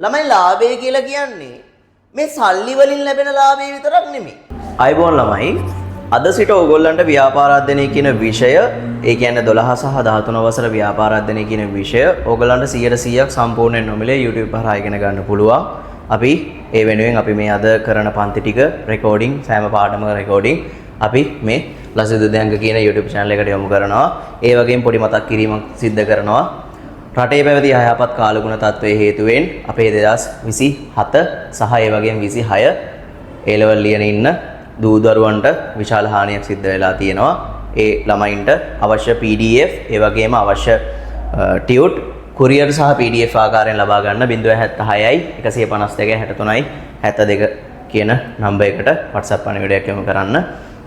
ළමයි ලාභය කියලා කියන්නේ මේ සල්ලි වලින් ලැබෙන ලාභය විතරක් නෙමෙයි. අයබෝන් ළමයි අද සිට ඕගොල්ලන්ට ව්‍යාපාර අධ්‍යයනය කියන විෂය ඒ කියන්නේ 12 සහ 13 වසර ව්‍යාපාර අධ්‍යයනය කියන විෂය ඕගොල්ලන්ට 100% සම්පූර්ණයෙන් නොමිලේ YouTube හරහා ඉගෙන ගන්න පුළුවන්. අපි ඒ වෙනුවෙන් අපි මේ අද කරන පන්ති ටික රෙකෝඩින් සෑම පාඩමක රෙකෝඩින් අපි මේ ලසිදු දෙංග කියන YouTube channel එකට යොමු කරනවා. ඒ වගේම පොඩි මතක් කිරීමක් සිද්ධ කරනවා. රටේ පැවති අයහපත් කාලගුණ තත්ත්වයේ හේතුවෙන් අපේ 2027 සහ ඒ වගේම 26 A level ලියන ඉන්න දූ දරුවන්ට විශාල හානියක් සිද්ධ වෙලා තියෙනවා. ඒ ළමයින්ට අවශ්‍ය PDF ඒ වගේම අවශ්‍ය ටියුට් courier සහ PDF ආකාරයෙන් ලබා ගන්න 076යි 152 63යි 72 කියන නම්බර් එකට WhatsApp පණිවිඩයක් යොමු කරන්න.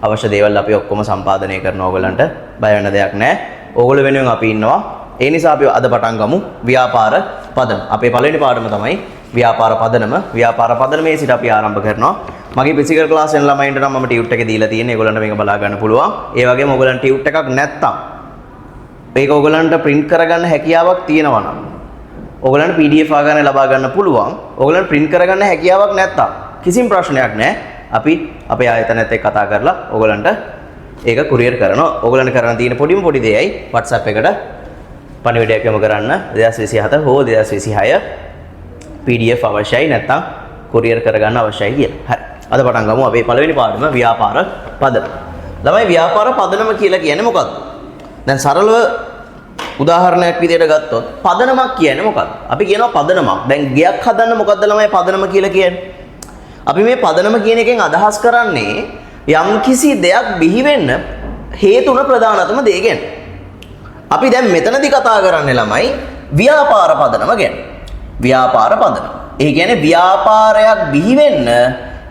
අවශ්‍ය දේවල් අපි ඔක්කොම සම්පාදනය කරන ඕගලන්ට බය වෙන්න දෙයක් නැහැ. ඕගොල්ලෝ වෙනුවෙන් අපි ඉන්නවා. ඒ නිසා අපි අද පටන් ගමු ව්‍යාපාර පදනම. අපේ පළවෙනි පාඩම තමයි ව්‍යාපාර පදනම. ව්‍යාපාර පදනමේ සිට අපි ආරම්භ කරනවා. මගේ ෆිසිකල් ක්ලාස් වෙන ළමයින්ට නම් මම ටියුට් එක දීලා තියෙන්නේ. ඒගොල්ලන්ට මේක බලා ගන්න පුළුවන්. ඒ වගේම ඕගොල්ලන් ටියුට් එකක් නැත්තම් මේක ඕගොල්ලන්ට print කරගන්න හැකියාවක් තියෙනවා නම් ඕගොල්ලන්ට PDF ආකාරයෙන් ලබා ගන්න පුළුවන්. ඕගොල්ලන්ට print කරගන්න හැකියාවක් නැත්තම් කිසිම ප්‍රශ්නයක් නැහැ. අපි අපේ ආයතනයත් එක්ක කතා කරලා ඕගොල්ලන්ට ඒක courier කරනවා. ඕගොල්ලන්ට කරන්න තියෙන පොඩි දෙයයි WhatsApp එකට පණිවිඩයක් යොමු කරන්න 2027 හෝ 2026 PDF අවශ්‍යයි නැත්නම් courier කරගන්න අවශ්‍යයි කියලා. හරි. අද පටන් ගමු අපේ පළවෙනි පාඩම ව්‍යාපාර පදනම. ළමයි ව්‍යාපාර පදනම කියලා කියන්නේ මොකක්ද? දැන් සරලව උදාහරණයක් විදිහට ගත්තොත් පදනමක් කියන්නේ මොකක්ද? අපි කියනවා පදනමක්. දැන් ගෙයක් හදන්න මොකක්ද ළමයි පදනම කියලා කියන්නේ? අපි මේ පදනම කියන එකෙන් අදහස් කරන්නේ යම්කිසි දෙයක් බිහි වෙන්න හේතුන ප්‍රධානතම දේ ගැන. අපි දැන් මෙතනදී කතා කරන්නේ ළමයි ව්‍යාපාර පදනම ගැන. ව්‍යාපාර පදනම. ඒ කියන්නේ ව්‍යාපාරයක් බිහි වෙන්න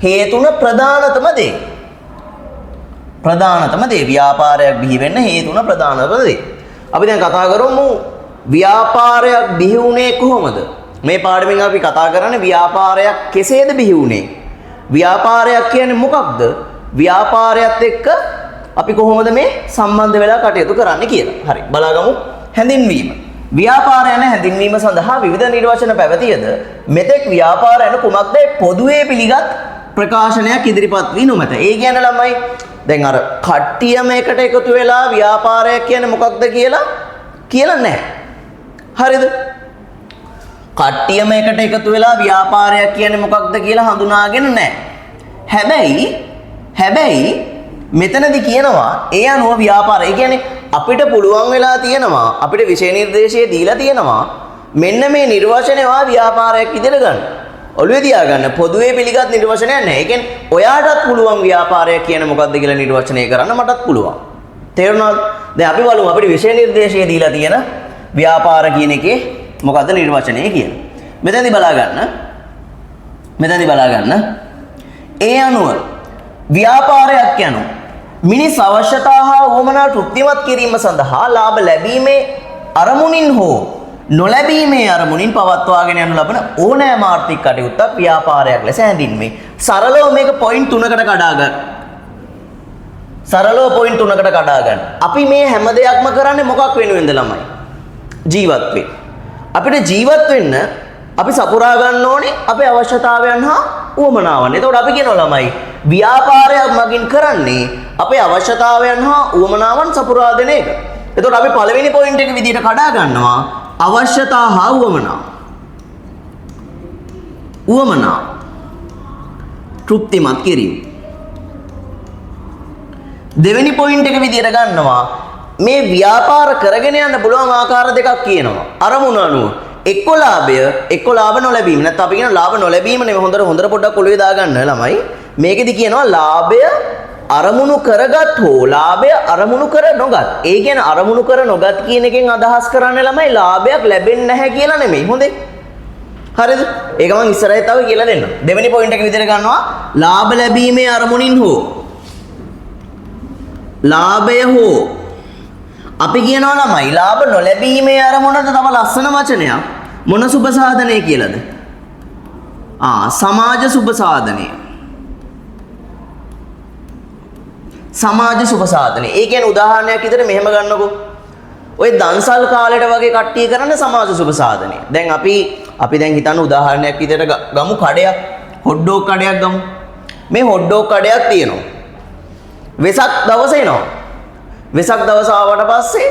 හේතුන ප්‍රධානතම දේ. ප්‍රධානතම දේ ව්‍යාපාරයක් බිහි වෙන්න හේතුන ප්‍රධානතම දේ. අපි දැන් කතා කරමු ව්‍යාපාරයක් බිහි වුණේ කොහොමද? මේ පාඩමෙන් අපි කතා කරන්නේ ව්‍යාපාරයක් කෙසේද බිහි වුණේ? ව්‍යාපාරයක් කියන්නේ මොකක්ද? ව්‍යාපාරයත් එක්ක අපි කොහොමද මේ සම්බන්ධ වෙලා කටයුතු කරන්න කියලා. හරි. බලාගමු. හැඳින්වීම. ව්‍යාපාර යන හැඳින්වීම සඳහා විවිධ නිර්වචන පැවතියද මෙතෙක් ව්‍යාපාර යන කුමක්ද පොදුවේ පිළිගත් ප්‍රකාශනයක් ඉදිරිපත් වී නොමැත. ඒ කියන්නේ ළමයි දැන් අර කට්ටියම එකට එකතු වෙලා ව්‍යාපාරයක් කියන්නේ මොකක්ද කියලා නැහැ. හරිද? කට්ටියම එකට එකතු වෙලා ව්‍යාපාරයක් කියන්නේ මොකක්ද කියලා හඳුනාගෙන නැහැ. හැබැයි මෙතනදී කියනවා ඒ අනුව ව්‍යාපාර. ඒ කියන්නේ අපිට පුළුවන් වෙලා තියෙනවා අපිට විෂය නිර්දේශය දීලා තියෙනවා මෙන්න මේ නිර්වචනය වා ව්‍යාපාරයක් විදිහට ගන්න. ඔළුවේ තියාගන්න පොදුවේ පිළිගත් නිර්වචනයක් නැහැ. ඒ කියන්නේ ඔයාටත් පුළුවන් ව්‍යාපාරයක් කියන්නේ මොකක්ද කියලා නිර්වචනය කරන්න මටත් පුළුවන්. තේරුණාද? දැන් අපි බලමු අපිට විෂය නිර්දේශය දීලා තියෙන ව්‍යාපාර කියන එකේ මොකද්ද නිර්වචනය කියලා. මෙතනදී බලා ගන්න. ඒ අනුව ව්‍යාපාරයක් යනු මිනිස් අවශ්‍යතා හා උවමනා තෘප්තිමත් කිරීම සඳහා ලාභ ලැබීමේ අරමුණින් හෝ නොලැබීමේ අරමුණින් පවත්වාගෙන යනු ලබන ඕනෑම ආර්ථික කටයුත්තක් ව්‍යාපාරයක් ලෙස හැඳින්වේ. සරලව මේක පොයින්ට් 3කට කඩා ගන්න. අපි මේ හැම දෙයක්ම කරන්නේ මොකක් වෙනුවෙන්ද ළමයි? ජීවත් වෙන්න. අපිට ජීවත් වෙන්න අපි සපුරා ගන්න ඕනේ අපේ අවශ්‍යතාවයන් හා උවමනාවන්. එතකොට අපි කියනවා ළමයි ව්‍යාපාරයක් මගින් කරන්නේ අපේ අවශ්‍යතාවයන් හා උවමනාවන් සපුරා දෙන එක. එතකොට අපි පළවෙනි පොයින්ට් එක විදිහට කඩා ගන්නවා අවශ්‍යතා හා උවමනා. තෘප්තිමත් කිරීම. දෙවෙනි පොයින්ට් එක විදිහට ගන්නවා මේ ව්‍යාපාර කරගෙන යන්න පුළුවන් ආකාර දෙකක් කියනවා. අරමුණ අනුව එක්ක ලාභ නොලැබීම. නැත්නම් අපි කියන ලාභ නොලැබීම නෙවෙයි හොඳට පොඩ්ඩක් ඔළුවේ දාගන්න ළමයි. මේකෙදි කියනවා ලාභය අරමුණු කරගත් හෝ ලාභය අරමුණු කර නොගත්. ඒ කියන්නේ අරමුණු කර නොගත් කියන එකෙන් අදහස් කරන්නේ ළමයි ලාභයක් ලැබෙන්නේ නැහැ කියලා නෙමෙයි. හොඳේ. හරිද? ඒක මම ඉස්සරහින් තව කියලා දෙන්නම්. දෙවෙනි පොයින්ට් එක විදිහට ගන්නවා ලාභ ලැබීමේ අරමුණින් හෝ ලාභය හෝ අපි කියනවා ළමයි ලාභ නොලැබීමේ අරමුණට තව ලස්සන වචනයක් මොන සුබ සාධනය කියලාද? සමාජ සුබ සාධනය. සමාජ සුබ සාධනය. ඒ කියන්නේ උදාහරණයක් විදිහට මෙහෙම ගන්නකො. ඔය දන්සල් කාලේට වගේ කට්ටිය කරන්නේ සමාජ සුබ සාධනය. දැන් අපි අපි දැන් හිතන්න උදාහරණයක් විදිහට ගමු කඩයක්. හොට් ඩොග් කඩයක් ගමු. මේ හොට් ඩොග් කඩයක් තියෙනවා. වෙසක් දවස එනවා. වෙසක් දවස ආවට පස්සේ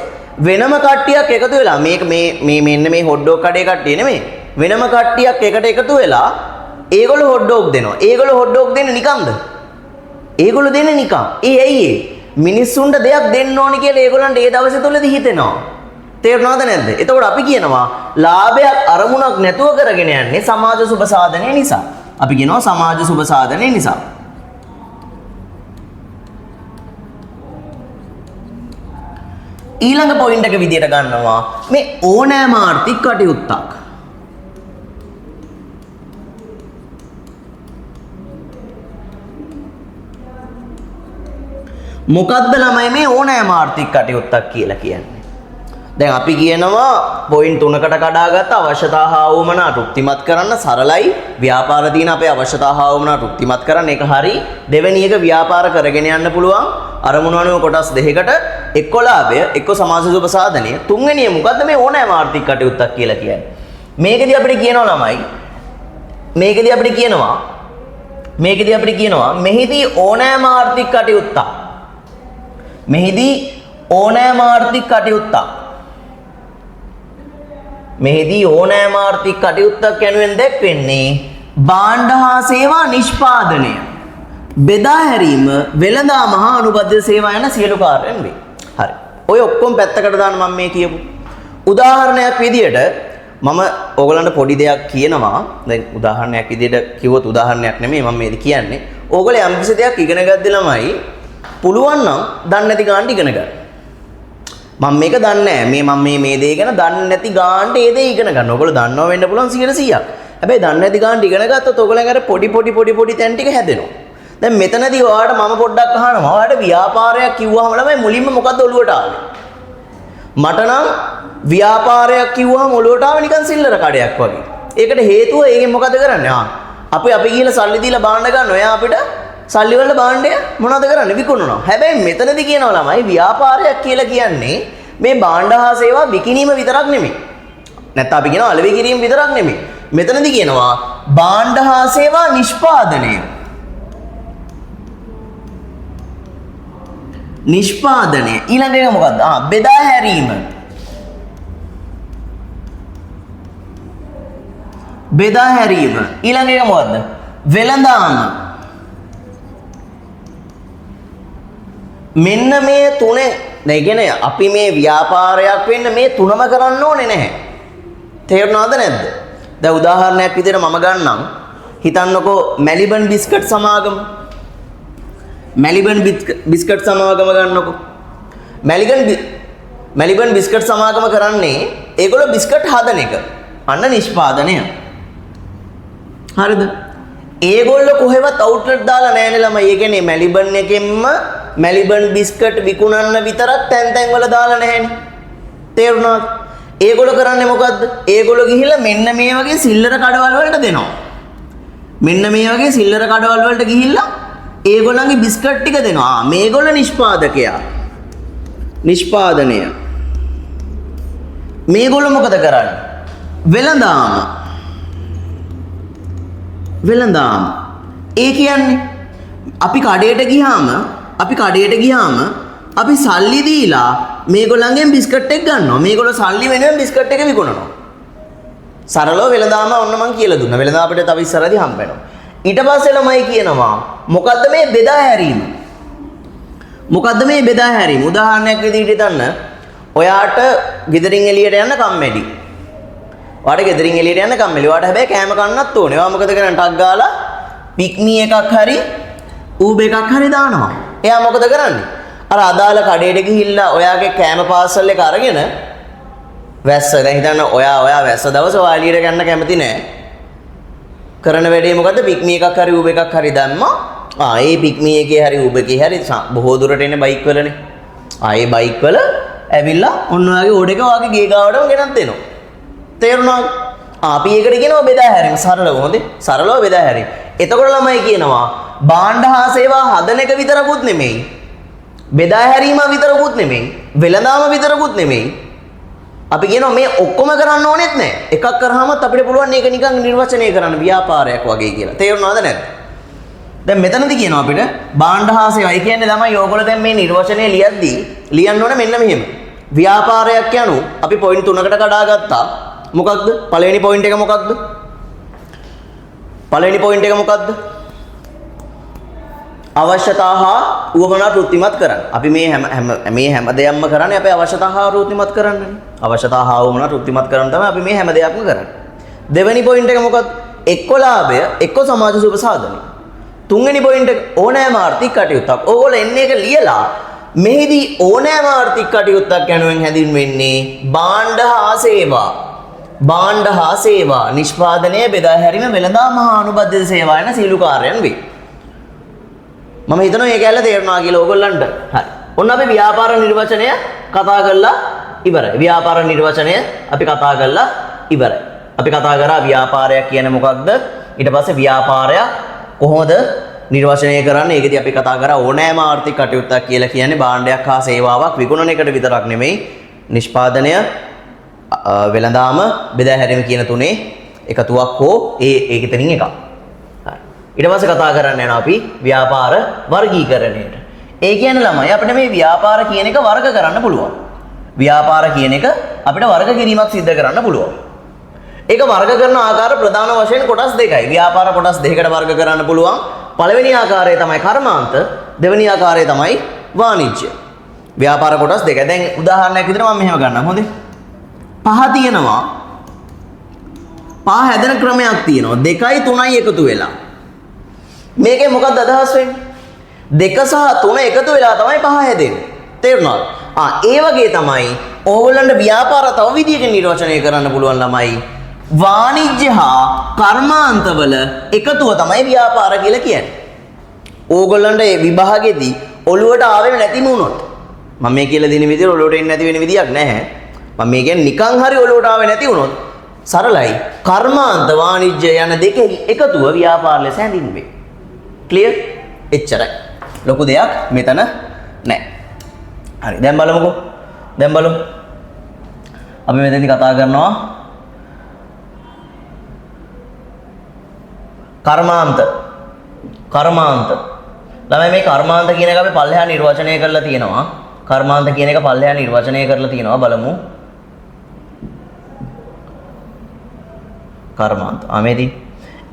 වෙනම කට්ටියක් එකතු වෙලා මේ මෙන්න මේ හොට් ඩොග් කඩේ කට්ටිය නෙමෙයි. වෙනම කට්ටියක් එකට එකතු වෙලා ඒගොල්ලෝ හොට් ඩොග් දෙනවා. ඒගොල්ලෝ හොට් ඩොග් දෙන්නේ නිකන්ද? ඒගොල්ලෝ දෙන්නේ නිකන්. ඇයි ඒ? මිනිස්සුන්ට දෙයක් දෙන්න ඕනි කියලා ඒගොල්ලන්ට ඒ දවසේ තුලදී හිතෙනවා. තේරුණාද නැද්ද? එතකොට අපි කියනවා ලාභයක් අරමුණක් නැතුව කරගෙන යන්නේ සමාජ සුබ සාධනය නිසා. අපි කියනවා සමාජ සුබ සාධනය නිසා. ඊළඟ පොයින්ට් එක විදියට ගන්නවා මේ ඕනෑම ආර්ථික කටයුත්තක්. මොකද්ද ළමයි මේ ඕනෑම ආර්ථික කටයුත්තක් කියලා කියන්නේ? දැන් අපි කියනවා පොයින්ට් 3කට කඩාගත්ත අවශ්‍යතා හා වුමනා තෘප්තිමත් කරන්න සරලයි ව්‍යාපාර තියෙන අපේ අවශ්‍යතා හා වුමනා තෘප්තිමත් කරන්න ඒක හරි. දෙවෙනි එක ව්‍යාපාර කරගෙන යන්න පුළුවන් අරමුණු අනුව කොටස් දෙකකට එක්ක ලාභය එක්ක සමාජ සුබ සාධනය. තුන්වෙනිය මොකද්ද මේ ඕනෑම ආර්ථික කටයුත්තක් කියලා කියන්නේ? මේකදී අපිට කියනවා ළමයි මේකදී අපිට කියනවා මෙහිදී ඕනෑම ආර්ථික කටයුත්තක් මෙහිදී ඕනෑම ආර්ථික කටයුත්තක් යනුවෙන් දැක්වෙන්නේ භාණ්ඩ හා සේවා නිෂ්පාදනය, බෙදා හැරීම, වෙළඳාම හා අනුබද්ධ සේවා යන සියලු කාර්යයන් වේ. හරි. ඔය ඔක්කොම පැත්තකට දාන්න මම මේ කියපු උදාහරණයක් විදියට මම ඕගලන්ට පොඩි දෙයක් කියනවා. දැන් උදාහරණයක් විදියට කිව්වොත් උදාහරණයක් නෙමෙයි මම මේක කියන්නේ. ඕගොල්ලෝ යම් කිසි දෙයක් ඉගෙන ගද්දී ළමයි පුළුවන් නම් දන්නේ නැති ගානට ඉගෙන ගන්න. මම මේක දන්නේ නැහැ. මේ දේ ගැන දන්නේ නැති ගානට ඒ දේ ඉගෙන ගන්න. ඔයගොල්ලෝ දන්නවා වෙන්න පුළුවන් 100%ක්. හැබැයි දන්නේ නැති ගානට ඉගෙන ගත්තොත් ඔයගොල්ලන් අර පොඩි තැන් ටික හැදෙනවා. දැන් මෙතනදී ඔයාලට මම පොඩ්ඩක් අහනවා. ඔයාලට ව්‍යාපාරයක් කිව්වහම ළමයි මුලින්ම මොකද්ද ඔළුවට ආවේ? මට නම් ව්‍යාපාරයක් කිව්වහම ඔළුවට ආවේ නිකන් සිල්ලර කඩයක් වගේ. ඒකට හේතුව ඒකෙන් මොකද කරන්නේ? අපි ගිහලා සල්ලි දීලා බාණ්ඩ ගන්න. ඔයා අපිට සල්ලි වල භාණ්ඩය මොනවද කරන්නේ? විකුණනවා. හැබැයි මෙතනදී කියනවා ළමයි ව්‍යාපාරයක් කියලා කියන්නේ මේ භාණ්ඩ හා සේවා විකිණීම විතරක් නෙමෙයි. නැත්නම් අපි කියනවා අලෙවි කිරීම විතරක් නෙමෙයි. මෙතනදී කියනවා භාණ්ඩ හා සේවා නිෂ්පාදනය. ඊළඟ එක මොකද්ද? බෙදා හැරීම. ඊළඟ එක මොකද්ද? වෙළඳාම. මෙන්න මේ තුනේ දැන් අපි මේ ව්‍යාපාරයක් වෙන්න මේ තුනම කරන්න ඕනේ නැහැ. තේරුණාද නැද්ද? දැන් උදාහරණයක් විදිහට මම ගන්නම්. හිතන්නකෝ මෙලිබන් බිස්කට් සමාගම. ගන්නකො. මෙලිබන් බිස්කට් සමාගම කරන්නේ ඒගොල්ලෝ බිස්කට් හදන එක. අන්න නිෂ්පාදනය. හරිද? ඒගොල්ලෝ කොහෙවත් අවුට්ලට් දාලා නැහැ ළමයි. ඒ කියන්නේ මෙලිබන් එකෙන්ම මෙලිබන් බිස්කට් විකුණන්න විතරක් තැන් වල දාලා නැහැනේ. තේරුණාද? ඒගොල්ලෝ කරන්නේ මොකද්ද? ඒගොල්ලෝ ගිහිල්ලා මෙන්න මේ වගේ සිල්ලර කඩවල වලට දෙනවා. මෙන්න මේ වගේ සිල්ලර කඩවල වලට ගිහිල්ලා ඒගොල්ලන්ගේ බිස්කට් ටික දෙනවා. මේගොල්ලෝ නිෂ්පාදකයා. නිෂ්පාදනය. මේගොල්ලෝ මොකද කරන්නේ? වෙළඳාම. ඒ කියන්නේ අපි කඩේට ගියාම අපි සල්ලි දීලා මේගොල්ලන්ගෙන් බිස්කට් එක ගන්නවා. මේගොල්ලෝ සල්ලි වෙනුවෙන් බිස්කට් එක විකුණනවා. සරලව වෙළඳාම ඔන්න මම කියලා දුන්නා. වෙළඳාම අපිට තව ඉස්සරහදී හම්බ වෙනවා. ඊට පස්සේ ළමයි කියනවා මොකද්ද මේ බෙදා හැරීම? උදාහරණයක් විදිහට හිතන්න. ඔයාට ගෙදරින් එළියට යන්න කම්මැලි. ඔයාට හැබැයි කෑම කන්නත් ඕනේ. ඔයා මොකද කරන්නේ? ටක් ගාලා පික්මි එකක් හරි ඌබ් එකක් හරි දානවා. එයා මොකද කරන්නේ? අර අදාළ කඩේට ගිහිල්ලා ඔයාගේ කෑම පාර්සල් එක අරගෙන වැස්ස දැන් හිතන්න ඔයා වැස්ස දවස ඔයා එළියට යන්න කැමති නෑ. කරන වැඩේ මොකද්ද? පික්මි එකක් හරි ඌබ් එකක් හරි දැම්මා. ඒ පික්මි එකේ හරි ඌබ් එකේ හරි බොහෝ දුරට එන්නේ බයික් වලනේ. ඒ බයික් වල ඇවිල්ලා ඔන්න ඔයාගේ ඕඩර් එක ඔයාගේ ගේ ගාවටම ගෙනත් දෙනවා. තේරුණාද? අපි ඒකට කියනවා බෙදා හැරීම. සරලව බෙදා හැරීම. එතකොට ළමයි කියනවා භාණ්ඩ හා සේවා හදන එක විතරකුත් නෙමෙයි. බෙදා හැරීම විතරකුත් නෙමෙයි. වෙළඳාම විතරකුත් නෙමෙයි. අපි කියනවා මේ ඔක්කොම කරන්න ඕනෙත් නැහැ. එකක් කරාමත් අපිට පුළුවන් මේක නිකන් නිර්වචනය කරන්න ව්‍යාපාරයක් වගේ කියලා. තේරුණාද නැද්ද? දැන් මෙතනදී කියනවා අපිට භාණ්ඩ හා සේවා. ඒ කියන්නේ තමයි ඕගොල්ලෝ දැන් මේ නිර්වචනය ලියද්දී ලියන්න ඕනේ මෙන්න මෙහෙම. ව්‍යාපාරයක් යනු අපි පොයින්ට් තුනකට කඩාගත්තා. මොකක්ද? පළවෙනි පොයින්ට් එක මොකක්ද? පළවෙනි පොයින්ට් එක මොකක්ද? අවශ්‍යතා හා උවමනා තෘප්තිමත් කරන්න. අපි මේ හැම දෙයක්ම කරන්නේ අපේ අවශ්‍යතා හා තෘප්තිමත් කරන්නනේ. අවශ්‍යතා හා උවමනා තෘප්තිමත් කරන්න තමයි අපි මේ හැම දෙයක්ම කරන්නේ. දෙවෙනි පොයින්ට් එක මොකක්ද? එක්ක ලාභය, එක්ක සමාජ සුබ සාධනය. තුන්වෙනි පොයින්ට් එක ඕනෑම ආර්ථික කටයුත්තක්. ඕගොල්ලෝ එන්නේ එක ලියලා මෙහිදී ඕනෑම ආර්ථික කටයුත්තක් යනුවෙන් හැඳින්වෙන්නේ භාණ්ඩ හා සේවා. භාණ්ඩ හා සේවා නිෂ්පාදනය බෙදා හැරීම වෙළඳාම හා අනුබද්ධිත සේවා යන සීළු කාර්යයන් වේ. මම හිතනවා මේක ඇල්ල තේරුණා කියලා ඕගොල්ලන්ට. හරි. ඔන්න අපි ව්‍යාපාර නිර්වචනය කතා කරලා ඉවරයි. ව්‍යාපාර නිර්වචනය අපි කතා කරලා ඉවරයි. අපි කතා කරා ව්‍යාපාරයක් කියන්නේ මොකක්ද? ඊට පස්සේ ව්‍යාපාරය කොහොමද නිර්වචනය කරන්නේ? ඒකදී අපි කතා කරා ඕනෑම ආර්ථික කටයුත්තක් කියලා කියන්නේ භාණ්ඩයක් හා සේවාවක් විකුණන එකට විතරක් නෙමෙයි. නිෂ්පාදනය, වෙළඳාම, බෙදා හැරීම කියන තුනේ එකතුවක් හෝ ඒක එතනින් එකක්. ඊට පස්සේ කතා කරන්න යනවා අපි ව්‍යාපාර වර්ගීකරණයට. ඒ කියන්නේ ළමයි අපිට මේ ව්‍යාපාර කියන එක වර්ග කරන්න පුළුවන්. ව්‍යාපාර කියන එක අපිට වර්ග කිරීමක් සිද්ධ කරන්න පුළුවන්. ඒක වර්ග කරන ආකාර ප්‍රධාන වශයෙන් කොටස් දෙකයි. ව්‍යාපාර කොටස් දෙකකට වර්ග කරන්න පුළුවන්. පළවෙනි ආකාරය තමයි කර්මාන්ත, දෙවෙනි ආකාරය තමයි වාණිජ්‍ය. ව්‍යාපාර කොටස් දෙක. දැන් උදාහරණයක් විදිහට මම මෙහෙම ගන්නම්. හොඳේ. පහ තියෙනවා. පහ හැදෙන ක්‍රමයක් තියෙනවා. 2යි 3යි එකතු වෙලා. මේකේ මොකක්ද අදහස් වෙන්නේ? 2 සහ 3 එකතු වෙලා තමයි පහ හැදෙන්නේ. තේරුණාද? ඒ වගේ තමයි ඕගොල්ලන්ට ව්‍යාපාර තව විදියකින් නිර්වචනය කරන්න පුළුවන් ළමයි. වාණිජ්‍ය හා කර්මාන්තවල එකතුව තමයි ව්‍යාපාර කියලා කියන්නේ. ඕගොල්ලන්ට මේ විභාගෙදී ඔළුවට ආවෙම නැතිම වුණොත් මම මේ කියලා දෙන විදිහට ඔළුවට එන්නේ නැති වෙන විදියක් නැහැ. මම මේ කියන්නේ නිකන් හරි ඔළුවට ආවේ නැති වුණොත් සරලයි. කර්මාන්ත වාණිජ්‍ය යන දෙකේ එකතුව ව්‍යාපාර ලෙස හැඳින්වේ. ක්ලියර්? එච්චරයි. ලොකු දෙයක් මෙතන නැහැ. හරි. දැන් බලමුකෝ. දැන් බලමු. අපි මෙතනදී කතා කරනවා කර්මාන්ත. කර්මාන්ත. ළමයි මේ කර්මාන්ත කියන එක අපි පල්ලෙහා නිර්වචනය කරලා තියෙනවා. කර්මාන්ත කියන එක පල්ලෙහා නිර්වචනය කරලා තියෙනවා. බලමු. කර්මාන්ත. ආමේදී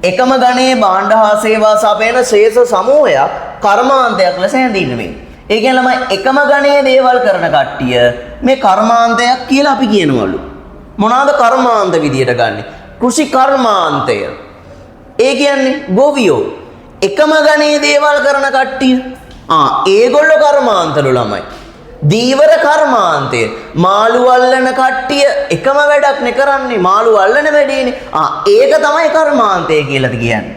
එකම ගණයේ භාණ්ඩ හා සේවා සපයන ශේෂ සමූහයක් කර්මාන්තයක් ලෙස හැඳින්වෙන්නේ. ඒ කියන්නේ ළමයි එකම ගණයේ දේවල් කරන කට්ටිය මේ කර්මාන්තයක් කියලා අපි කියනවලු. මොනවාද කර්මාන්ත විදියට ගන්නෙ? කෘෂි කර්මාන්තය. ඒ කියන්නේ ගොවියෝ එකම ගණයේ දේවල් කරන කට්ටිය. ඒගොල්ලෝ කර්මාන්තලු ළමයි. දීවර කර්මාන්තය. මාළු අල්ලන කට්ටිය එකම වැඩක් නේ කරන්නේ. මාළු අල්ලන වැඩේනේ. ඒක තමයි කර්මාන්තය කියලා කියන්නේ.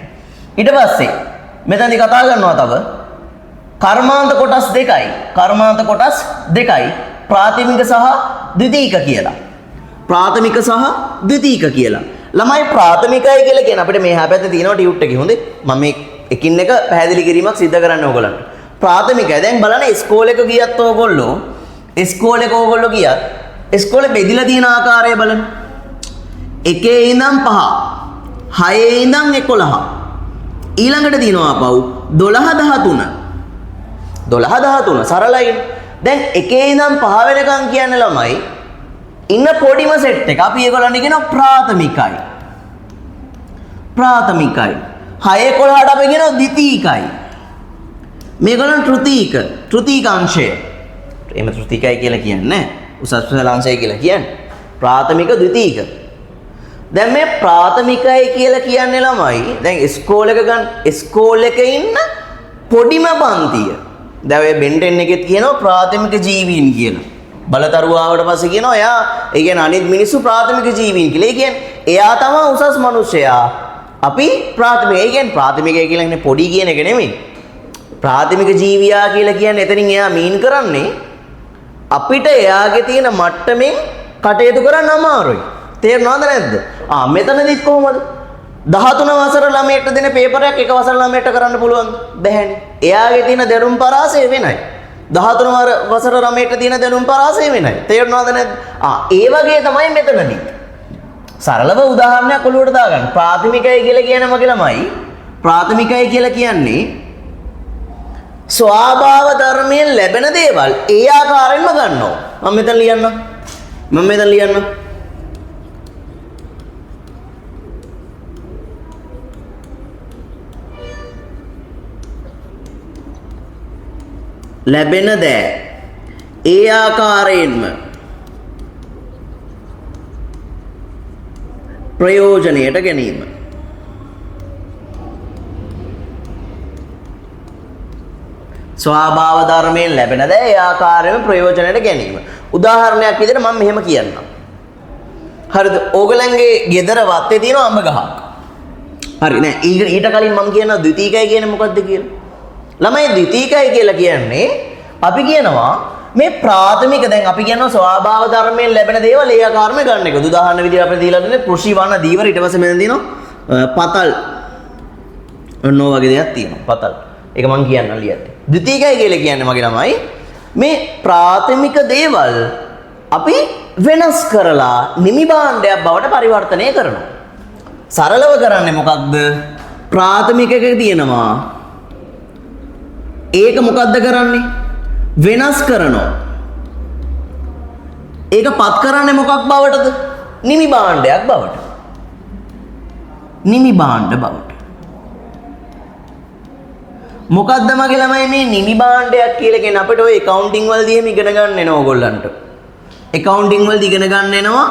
ඊට පස්සේ මෙතනදී කතා කරනවා තව කර්මාන්ත කොටස් දෙකයි. කර්මාන්ත කොටස් දෙකයි. ප්‍රාථමික සහ ද්විතීක කියලා. ප්‍රාථමික සහ ද්විතීක කියලා. ළමයි ප්‍රාථමිකයි කියලා කියන අපිට මේ හැපැත්තේ තියෙනවා ටියුට් එකේ. හොඳේ. මම මේ එකින් එක පැහැදිලි කිරීමක් සිදු කරන්න ඕගොල්ලන්ට. ප්‍රාථමිකයි. දැන් බලන්න ඉස්කෝලේක ගියත් ඕගොල්ලෝ ඉස්කෝලේක ඕගොල්ලෝ ගියත් ඉස්කෝලේ බෙදිලා තියෙන ආකාරය බලන්න. 1 ඉඳන් 5 6 ඉඳන් 11 ඊළඟට තියෙනවා අපව් 12 13 12 13 සරලයි. දැන් 1 ඉඳන් 5 වෙනකන් කියන්නේ ළමයි ඉන්න පොඩිම සෙට් එක. අපි ඒගොල්ලන්ට කියනවා ප්‍රාථමිකයි. ප්‍රාථමිකයි. 6 11ට අපි කියනවා ද්විතීකයි. මේගොල්ලන් තෘතීක. තෘතීක අංශය. එහෙම තෘතීකයි කියලා කියන්නේ උසස් පෙළ අංශය කියලා කියන්නේ. ප්‍රාථමික ද්විතීක. දැන් මේ ප්‍රාථමිකයි කියලා කියන්නේ ළමයි දැන් ඉස්කෝලේක ගන්න ඉස්කෝලේක ඉන්න පොඩිම පන්තිය. දැන් ඔය බෙන්ටෙන් එකෙත් කියනවා ප්‍රාථමික ජීවීන් කියලා. බලතරුවාවට පස්සේ කියනවා එයා ඒ කියන්නේ අනිත් මිනිස්සු ප්‍රාථමික ජීවීන් කියලා. ඒ කියන්නේ එයා තමයි උසස් මිනිස්සයා. අපි ප්‍රාථමික. ඒ කියන්නේ ප්‍රාථමිකය කියලා කියන්නේ පොඩි කියන එක නෙමෙයි. ප්‍රාථමික ජීවියා කියලා කියන්නේ එතනින් එයා මීන් කරන්නේ අපිට එයාගේ තියෙන මට්ටමින් කටයුතු කරන්න අමාරුයි. තේරුණාද නැද්ද? මෙතනදිත් කොහොමද? 13 වසර ළමයට දෙන පේපරයක් එක වසර ළමයට කරන්න පුළුවන්ද? බැහැනේ. එයාගේ තියෙන දැනුම් පරාසය වෙනයි. 13 වසර ළමයට තියෙන දැනුම් පරාසය වෙනයි. තේරුණාද නැද්ද? ඒ වගේ තමයි මෙතනදී. සරලව උදාහරණයක් ඔලුවට දාගන්න. ප්‍රාථමිකයි කියලා කියන්නේ මගේ ළමයි. ප්‍රාථමිකයි කියලා කියන්නේ ස්වභාව ධර්මයෙන් ලැබෙන දේවල් ඒ ආකාරයෙන්ම ගන්නවා. මම මෙතන ලියන්න. ලැබෙන දෑ ඒ ආකාරයෙන්ම ප්‍රයෝජනයට ගැනීම. ස්වභාව ධර්මයෙන් ලැබෙන දෑ ඒ ආකාරයෙන්ම ප්‍රයෝජනයට ගැනීම. උදාහරණයක් විදිහට මම මෙහෙම කියන්නම්. හරිද? ඕගලන්ගේ ගෙදර වත්තේ තියෙන අඹ ගහක්. හරි නෑ. ඊට කලින් මම කියනවා ද්විතීකයි කියන්නේ මොකක්ද කියලා. ළමයි ද්විතීකයි කියලා කියන්නේ අපි කියනවා මේ ප්‍රාථමික දැන් අපි කියනවා ස්වභාව ධර්මයෙන් ලැබෙන දේවල් ඒ ආකාරයෙන්ම ගන්න එක. උදාහරණ විදිහට අපිට දීලා තියෙන්නේ කෘෂි වන දීවර ඊට පස්සේ මෙතන තියෙනවා පතල්. ඔන්න ඔය වගේ දෙයක් තියෙනවා. පතල්. ඒක මම කියන්න ලියන්නේ. ද්විතීකයි කියලා කියන්නේ මගේ ළමයි මේ ප්‍රාථමික දේවල් අපි වෙනස් කරලා නිමි භාණ්ඩයක් බවට පරිවර්තනය කරනවා. සරලව කරන්නේ මොකක්ද? ප්‍රාථමික එකක තියෙනවා. ඒක මොකද්ද කරන්නේ? වෙනස් කරනවා. ඒක පත් කරන්නේ මොකක් බවටද? නිමි භාණ්ඩයක් බවට. නිමි භාණ්ඩ බවට. මොකද්ද මගේ ළමයි මේ නිමි භාණ්ඩයක් කියලා කියන්නේ අපිට ඔය accounting වලදී එහෙම ඉගෙන ගන්න වෙනවා ඕගොල්ලන්ට. accounting වලදී ඉගෙන ගන්න වෙනවා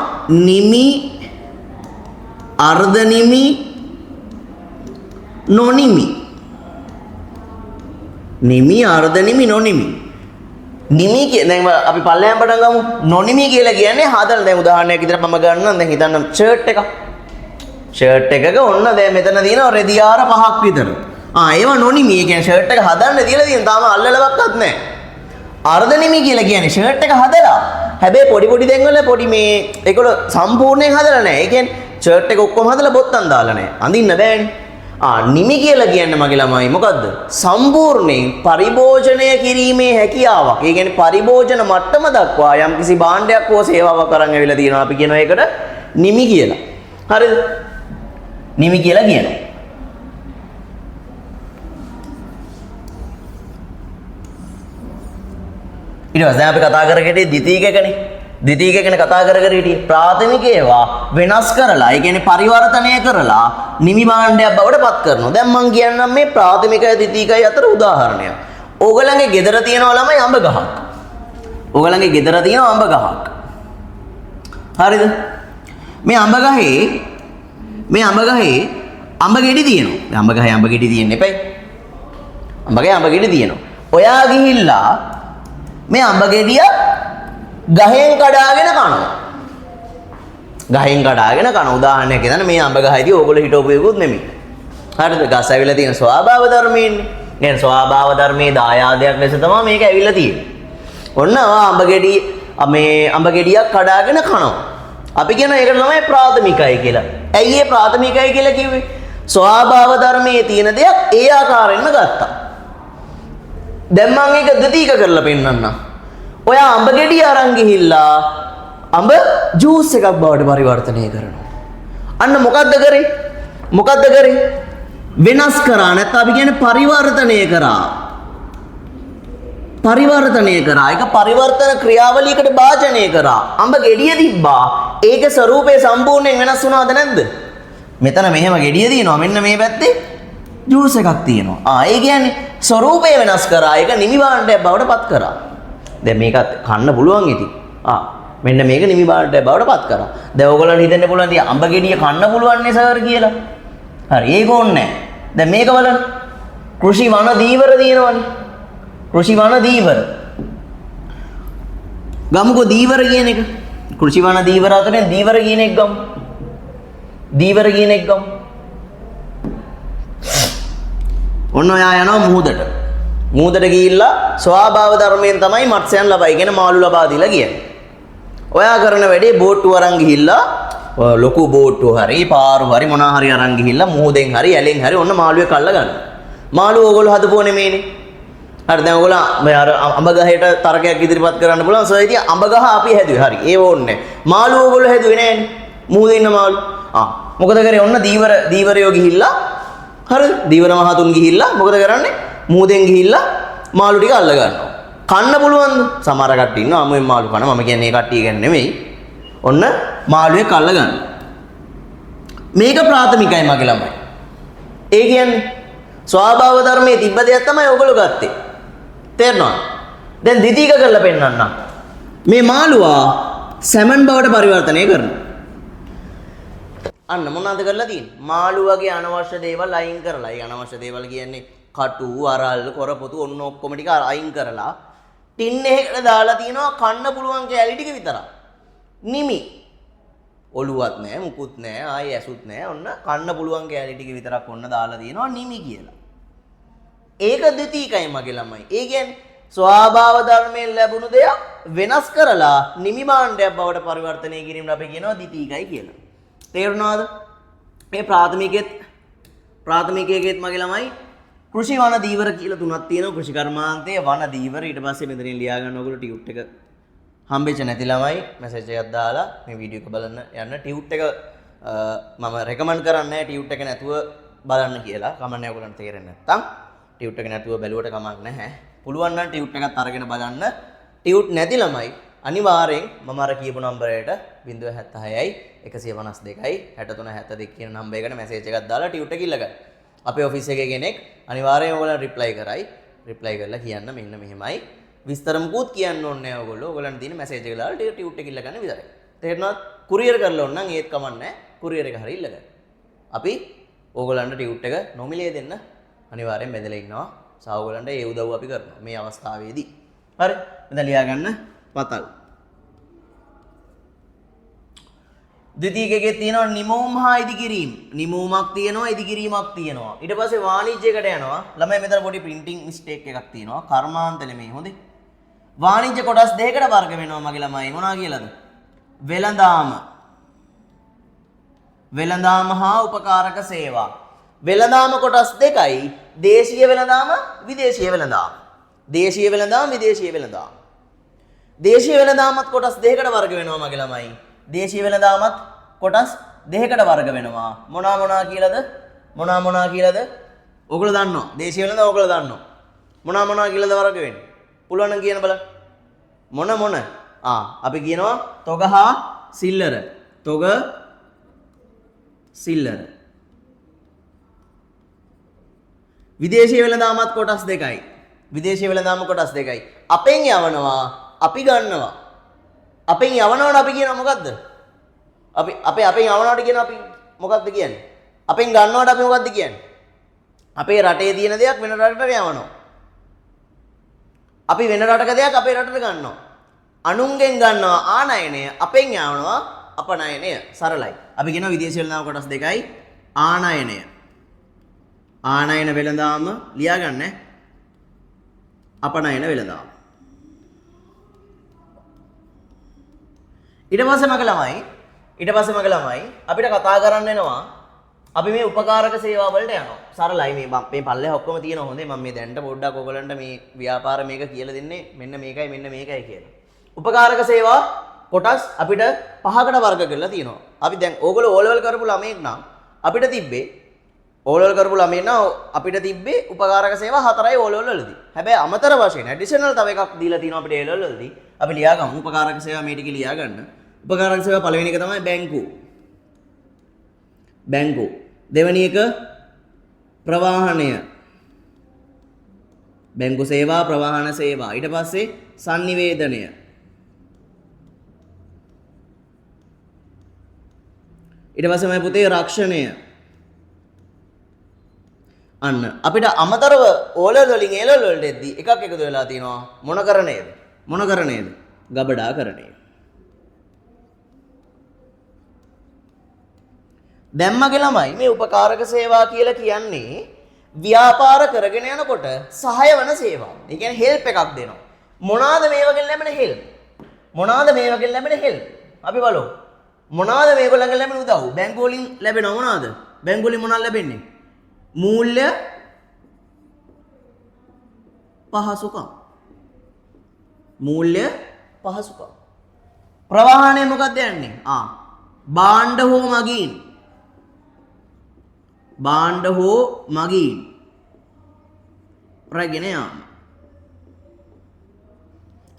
නිමි, අර්ධ නිමි, නොනිමි. නිමි, අර්ධ නිමි, නොනිමි. නිමි දැන් අපි පල්ලෙහාම පටන් ගමු. නොනිමි කියලා කියන්නේ හදලා දැන් උදාහරණයක් විදිහට මම ගන්නම්. දැන් හිතන්න ෂර්ට් එකක්. ෂර්ට් එකක ඔන්න දැන් මෙතන තියෙනවා රෙදි ආර 5ක් විතර. ඒව නොනිමි. ඒ කියන්නේ ෂර්ට් එක හදන්න තියලා තියෙන තාම අල්ලලවක්වත් නැහැ. අර්ධ නිමි කියලා කියන්නේ ෂර්ට් එක හදලා. හැබැයි පොඩි දැන් වල පොඩි මේ ඒකවල සම්පූර්ණයෙන් හදලා නැහැ. ඒ කියන්නේ ෂර්ට් එක ඔක්කොම හදලා බොත්තම් දාලා නැහැ. අඳින්න බෑනේ. නිමි කියලා කියන්නේ මගේ ළමයි මොකද්ද? සම්පූර්ණයෙන් පරිභෝජනය කිරීමේ හැකියාවක්. ඒ කියන්නේ පරිභෝජන මට්ටම දක්වා යම්කිසි භාණ්ඩයක් හෝ සේවාවක් අරන් ඇවිල්ලා තියෙනවා. අපි කියනවා ඒකට නිමි කියලා. හරිද? නිමි කියලා කියනවා. ඊට පස්සේ දැන් අපි කතා කරගෙන ද්විතීක එකනේ. ද්විතීක ගැන කතා කර හිටියේ. ප්‍රාථමික ඒවා වෙනස් කරලා, ඒ කියන්නේ පරිවර්තනය කරලා නිමි භාණ්ඩයක් බවට පත් කරනවා. දැන් මම කියන්නම් මේ ප්‍රාථමිකයි ද්විතීකයි අතර උදාහරණයක්. ඕගලන්ගේ ගෙදර තියෙනවා ළමයි අඹ ගහක්. ඕගලන්ගේ ගෙදර තියෙනවා අඹ ගහක්. හරිද? මේ අඹ ගහේ අඹ ගෙඩි තියෙනවා. අඹ ගහේ අඹ ගෙඩි තියෙන්න එපයි. අඹ ගහේ අඹ ගෙඩි තියෙනවා. ඔයා ගිහිල්ලා මේ අඹ ගෙඩිය ගහෙන් කඩාගෙන කනවා. ගහෙන් කඩාගෙන කන උදාහරණයක් ගන්න මේ අඹ ගහේදී ඕගොල්ලෝ හිටවපු එකකුත් නෙමෙයි. හරිද? ගස් ඇවිල්ලා තියෙන ස්වභාව ධර්මයෙන්නේ. දැන් ස්වභාව ධර්මයේ දායාදයක් ලෙස තමයි මේක ඇවිල්ලා තියෙන්නේ. ඔන්න අඹ ගෙඩියක් කඩාගෙන කනවා. අපි කියන එකට තමයි ප්‍රාථමිකයි කියලා. ඇයි ඒ ප්‍රාථමිකයි කියලා කිව්වේ? ස්වභාව ධර්මයේ තියෙන දෙයක් ඒ ආකාරයෙන්ම ගත්තා. දැන් මම ඒක ද්විතීක කරලා පෙන්නන්නම්. ඔයා අඹ ගෙඩිය අරන් ගිහිල්ලා අඹ ජූස් එකක් බවට පරිවර්තනය කරනවා. අන්න මොකද්ද කරේ? වෙනස් කරා. නැත්නම් අපි කියන්නේ පරිවර්තනය කරා. ඒක පරිවර්තන ක්‍රියාවලියකට භාජනය කරා. අඹ ගෙඩිය තිබ්බා. ඒකේ ස්වරූපය සම්පූර්ණයෙන් වෙනස් වුණාද නැද්ද? මෙතන මෙහෙම ගෙඩිය තියෙනවා. මෙන්න මේ පැත්තේ ජූස් එකක් තියෙනවා. ඒ කියන්නේ ස්වරූපය වෙනස් කරා. ඒක නිමි භාණ්ඩයක් බවට පත් කරා. දැන් මේකත් කන්න පුළුවන් ඉතින්. මෙන්න මේක නිමි භාණ්ඩයක් බවට පත් කරා. දැන් ඕගොල්ලන්ට හිතෙන්න පුළුවන් ඉතින් අඹ ගෙඩිය කන්න පුළුවන් නේ සර් කියලා. හරි ඒක ඕනේ නැහැ. දැන් මේක බලන්න. කෘෂි වන දීවර තියෙනවනේ. කෘෂි වන දීවර. ගමුකෝ දීවර කියන එක. කෘෂි වන දීවර අතරින් දීවර කියන එක ගමු. ඔන්න ඔයා යනවා මුහුදට. මුහුදට ගිහිල්ලා ස්වභාව ධර්මයෙන් තමයි මත්ස්‍යයන් ලබයි කියන මාළු ලබා දීලා කියන්නේ. ඔයා කරන වැඩේ බෝට්ටුව අරන් ගිහිල්ලා ලොකු බෝට්ටුව හරි පාරු හරි මොනවා හරි අරන් ගිහිල්ලා මුහුදෙන් හරි ඇලෙන් හරි ඔන්න මාළුවෙක් අල්ල ගන්න. මාළුව ඕගොල්ලෝ හදපුව නෙමෙයිනේ. හරි දැන් ඔයගොල්ලෝ මේ අර අඹ ගහේට තරකයක් ඉදිරිපත් කරන්න පුළුවන්. සර් ඉතින් අඹ ගහ අපි හැදුවේ. හරි. ඒව ඕනේ. මාළු ඔයගොල්ලෝ හැදුවේ නෑනේ. මුහුදේ ඉන්න මාළු. මොකද කරේ? ඔන්න දීවරයෝ ගිහිල්ලා හරිද? දීවර මහතුන් ගිහිල්ලා මොකද කරන්නේ? මුහුදෙන් ගිහිල්ලා මාළු ටික අල්ල ගන්නවා. කන්න පුළුවන්ද? සමහර කට්ටිය ඉන්නවා අමුයෙන් මාළු කන. මම කියන්නේ ඒ කට්ටිය ගැන නෙමෙයි. ඔන්න මාළුවෙක් අල්ල ගන්න. මේක ප්‍රාථමිකයි මගේ ළමයි. ඒ කියන්නේ ස්වභාව ධර්මයේ තිබ්බ දෙයක් තමයි ඔයගොල්ලෝ ගත්තේ. තේරෙනවද? දැන් ද්විතීක කරලා පෙන්නන්න. මේ මාළුවා සැමන් බවට පරිවර්තනය කරනවා. අන්න මොනවද කරලා තියෙන්නේ? මාළුවාගේ අනවශ්‍ය දේවල් අයින් කරලා. ඒ අනවශ්‍ය දේවල් කියන්නේ කටු, අරල්, කොරපොතු ඔන්න ඔක්කොම ටික අයින් කරලා ටින් එකකට දාලා තිනවා කන්න පුළුවන් කැලි ටික විතරක්. නිමි. ඔළුවත් නැහැ, මුකුත් නැහැ, ආයේ ඇසුත් නැහැ. ඔන්න කන්න පුළුවන් කැලි ටික විතරක් ඔන්න දාලා තිනවා නිමි කියලා. ඒක ද්විතීකයි මගේ ළමයි. ඒ කියන්නේ ස්වභාව ධර්මයෙන් ලැබුණු දෙයක් වෙනස් කරලා නිමි භාණ්ඩයක් බවට පරිවර්තනය කිරීමට අපි කියනවා ද්විතීකයි කියලා. තේරුණාද? මේ ප්‍රාථමිකයේත් මගේ ළමයි කෘෂි වන දීවර කියලා තුනක් තියෙනවා. කෘෂි කර්මාන්තයේ වන දීවර. ඊට පස්සේ මෙතනින් ලියා ගන්න ඕගොල්ලෝ ටියුට් එක හම්බෙච්ච නැති ළමයි මැසේජ් එකක් දාලා මේ වීඩියෝ එක බලන්න යන්න. ටියුට් එක මම රෙකමන්ඩ් කරන්නේ ටියුට් එක නැතුව බලන්න කියලා. කමන්නේ ඔයගොල්ලන්ට තේරෙන්නේ නැත්තම් ටියුට් එක නැතුව බැලුවට කමක් නැහැ. පුළුවන් නම් ටියුට් එකත් අරගෙන බලන්න. ටියුට් නැති ළමයි අනිවාර්යෙන් මම අර කියපු නම්බරයට 076යි 152යි 63 72 කියන නම්බර එකට මැසේජ් එකක් දාලා ටියුට් එක ඉල්ලගන්න. අපේ ඔෆිස් එකේ කෙනෙක් අනිවාර්යයෙන් ඔයගොල්ලන් රිප්ලයි කරයි. රිප්ලයි කරලා කියන්න මෙන්න මෙහෙමයි. විස්තර මුකුත් කියන්න ඕනේ නැහැ ඔයගොල්ලෝ. ඔයගොල්ලන් දින මැසේජ් එක දාලා ටියුට් එක ඉල්ලගන්න විතරයි. තේරෙනවද? කුරියර් කරලා ඕන නම් ඒත් කමක් නැහැ. කුරියර් එක හරිය ඉල්ලගන්න. අපි ඕගොල්ලන්ට ටියුට් එක නොමිලේ දෙන්න අනිවාර්යෙන් බෙදලා ඉන්නවා. සාවගොල්ලන්ට ඒ උදව් අපි කරනවා මේ අවස්ථාවේදී. හරි. මෙතන ලියා ගන්න පතල්. ද්විතීකයේ තියෙනවා නිමවුම් හා ඉදිකිරීම. නිමවුමක් තියෙනවා ඉදිකිරීමක් තියෙනවා. ඊට පස්සේ වාණිජ්‍යයකට යනවා. ළමයි මෙතන පොඩි printing mistake එකක් තියෙනවා. කර්මාන්ත නෙමෙයි හොඳේ. වාණිජ්‍ය කොටස් දෙකකට වර්ග වෙනවා මගේ ළමයි. මොනවා කියලාද? වෙළඳාම. වෙළඳාම හා උපකාරක සේවා. වෙළඳාම කොටස් දෙකයි. දේශීය වෙළඳාම, විදේශීය වෙළඳාම. දේශීය වෙළඳාම, විදේශීය වෙළඳාම. දේශීය වෙළඳාමත් කොටස් දෙකකට වර්ග වෙනවා මගේ ළමයි. දේශීය වෙළඳාමත් කොටස් දෙකකට වර්ග වෙනවා. මොනවා කියලාද? ඔයගොල්ලෝ දන්නවා. දේශීය වෙළඳාම ඔයගොල්ලෝ දන්නවා. මොනවා කියලාද වර්ග වෙන්නේ? පුළුවන් නම් කියන්න බලන්න. මොන? අපි කියනවා තොග හා සිල්ලර. තොග සිල්ලර. විදේශීය වෙළඳාමත් කොටස් දෙකයි. විදේශීය වෙළඳාම කොටස් දෙකයි. අපෙන් යවනවා, අපි ගන්නවා. අපෙන් යවනවට අපි කියනවා මොකද්ද? අපෙන් යවනවට කියන අපි මොකද්ද කියන්නේ? අපෙන් ගන්නවට අපි මොකද්ද කියන්නේ? අපේ රටේ තියෙන දෙයක් වෙන රටකට යවනවා. අපි වෙන රටක දෙයක් අපේ රටට ගන්නවා. අනුන්ගෙන් ගන්නවා ආනයනය, අපෙන් යවනවා අපනයනය. සරලයි. අපි කියනවා විදේශීය වෙළඳාම කොටස් දෙකයි. ආනයනය. ආනයන වෙළඳාම ලියා ගන්න. අපනයන වෙළඳාම. ඊට පස්සේ මගේ ළමයි අපිට කතා කරන්න වෙනවා අපි මේ උපකාරක සේවා වලට යනවා. සරලයි මේ පල්ලේ ඔක්කොම තියෙන හොඳේ මම මේ දැන්ට පොඩ්ඩක් ඔයගලන්ට මේ ව්‍යාපාර මේක කියලා දෙන්නේ මෙන්න මේකයි කියලා. උපකාරක සේවා කොටස් අපිට 5කට වර්ග කරලා තියෙනවා. අපි දැන් ඕගොල්ලෝ ඕලෙවල් කරපු ළමෙක් නම් අපිට තිබ්බේ උපකාරක සේවා 4යි ඕලෙවල් වලදී. හැබැයි අමතර වශයෙන් ඇඩිෂනල් තව එකක් දීලා තියෙනවා අපිට ඒලෙවල් වලදී. අපි ලියා ගමු උපකාරක සේවා මේ ටික ලියා ගන්න. උපකාරක සේවා පළවෙනි එක තමයි බැංකු. දෙවෙනි එක ප්‍රවාහනය. බැංකු සේවා, ප්‍රවාහන සේවා. ඊට පස්සේ sannivedanaය. ඊට පස්සේ මම පුතේ රක්ෂණය. අන්න අපිට අමතරව ඕලෙවල් වලින් ඒලෙවල් වලට එද්දි එකක් එකතු වෙලා තියෙනවා මොන කරණයද? ගබඩාකරණය. දැන් මගේ ළමයි මේ උපකාරක සේවා කියලා කියන්නේ ව්‍යාපාර කරගෙන යනකොට සහාය වන සේවා. ඒ කියන්නේ හෙල්ප් එකක් දෙනවා. මොනවාද මේ වගේ ලැබෙන හෙල්ප්? අපි බලමු. මොනවාද මේගොල්ලන්ගෙන් ලැබෙන උදව්? බැංකු වලින් ලැබෙනව මොනවාද? බැංකු වලින් මොනවද ලැබෙන්නේ? පහසුකම්. මූල්‍ය පහසුකම්. ප්‍රවාහණය මොකක්ද යන්නේ? භාණ්ඩ හෝ මගීන්. භාණ්ඩ හෝ මගීන් රැගෙන යාම.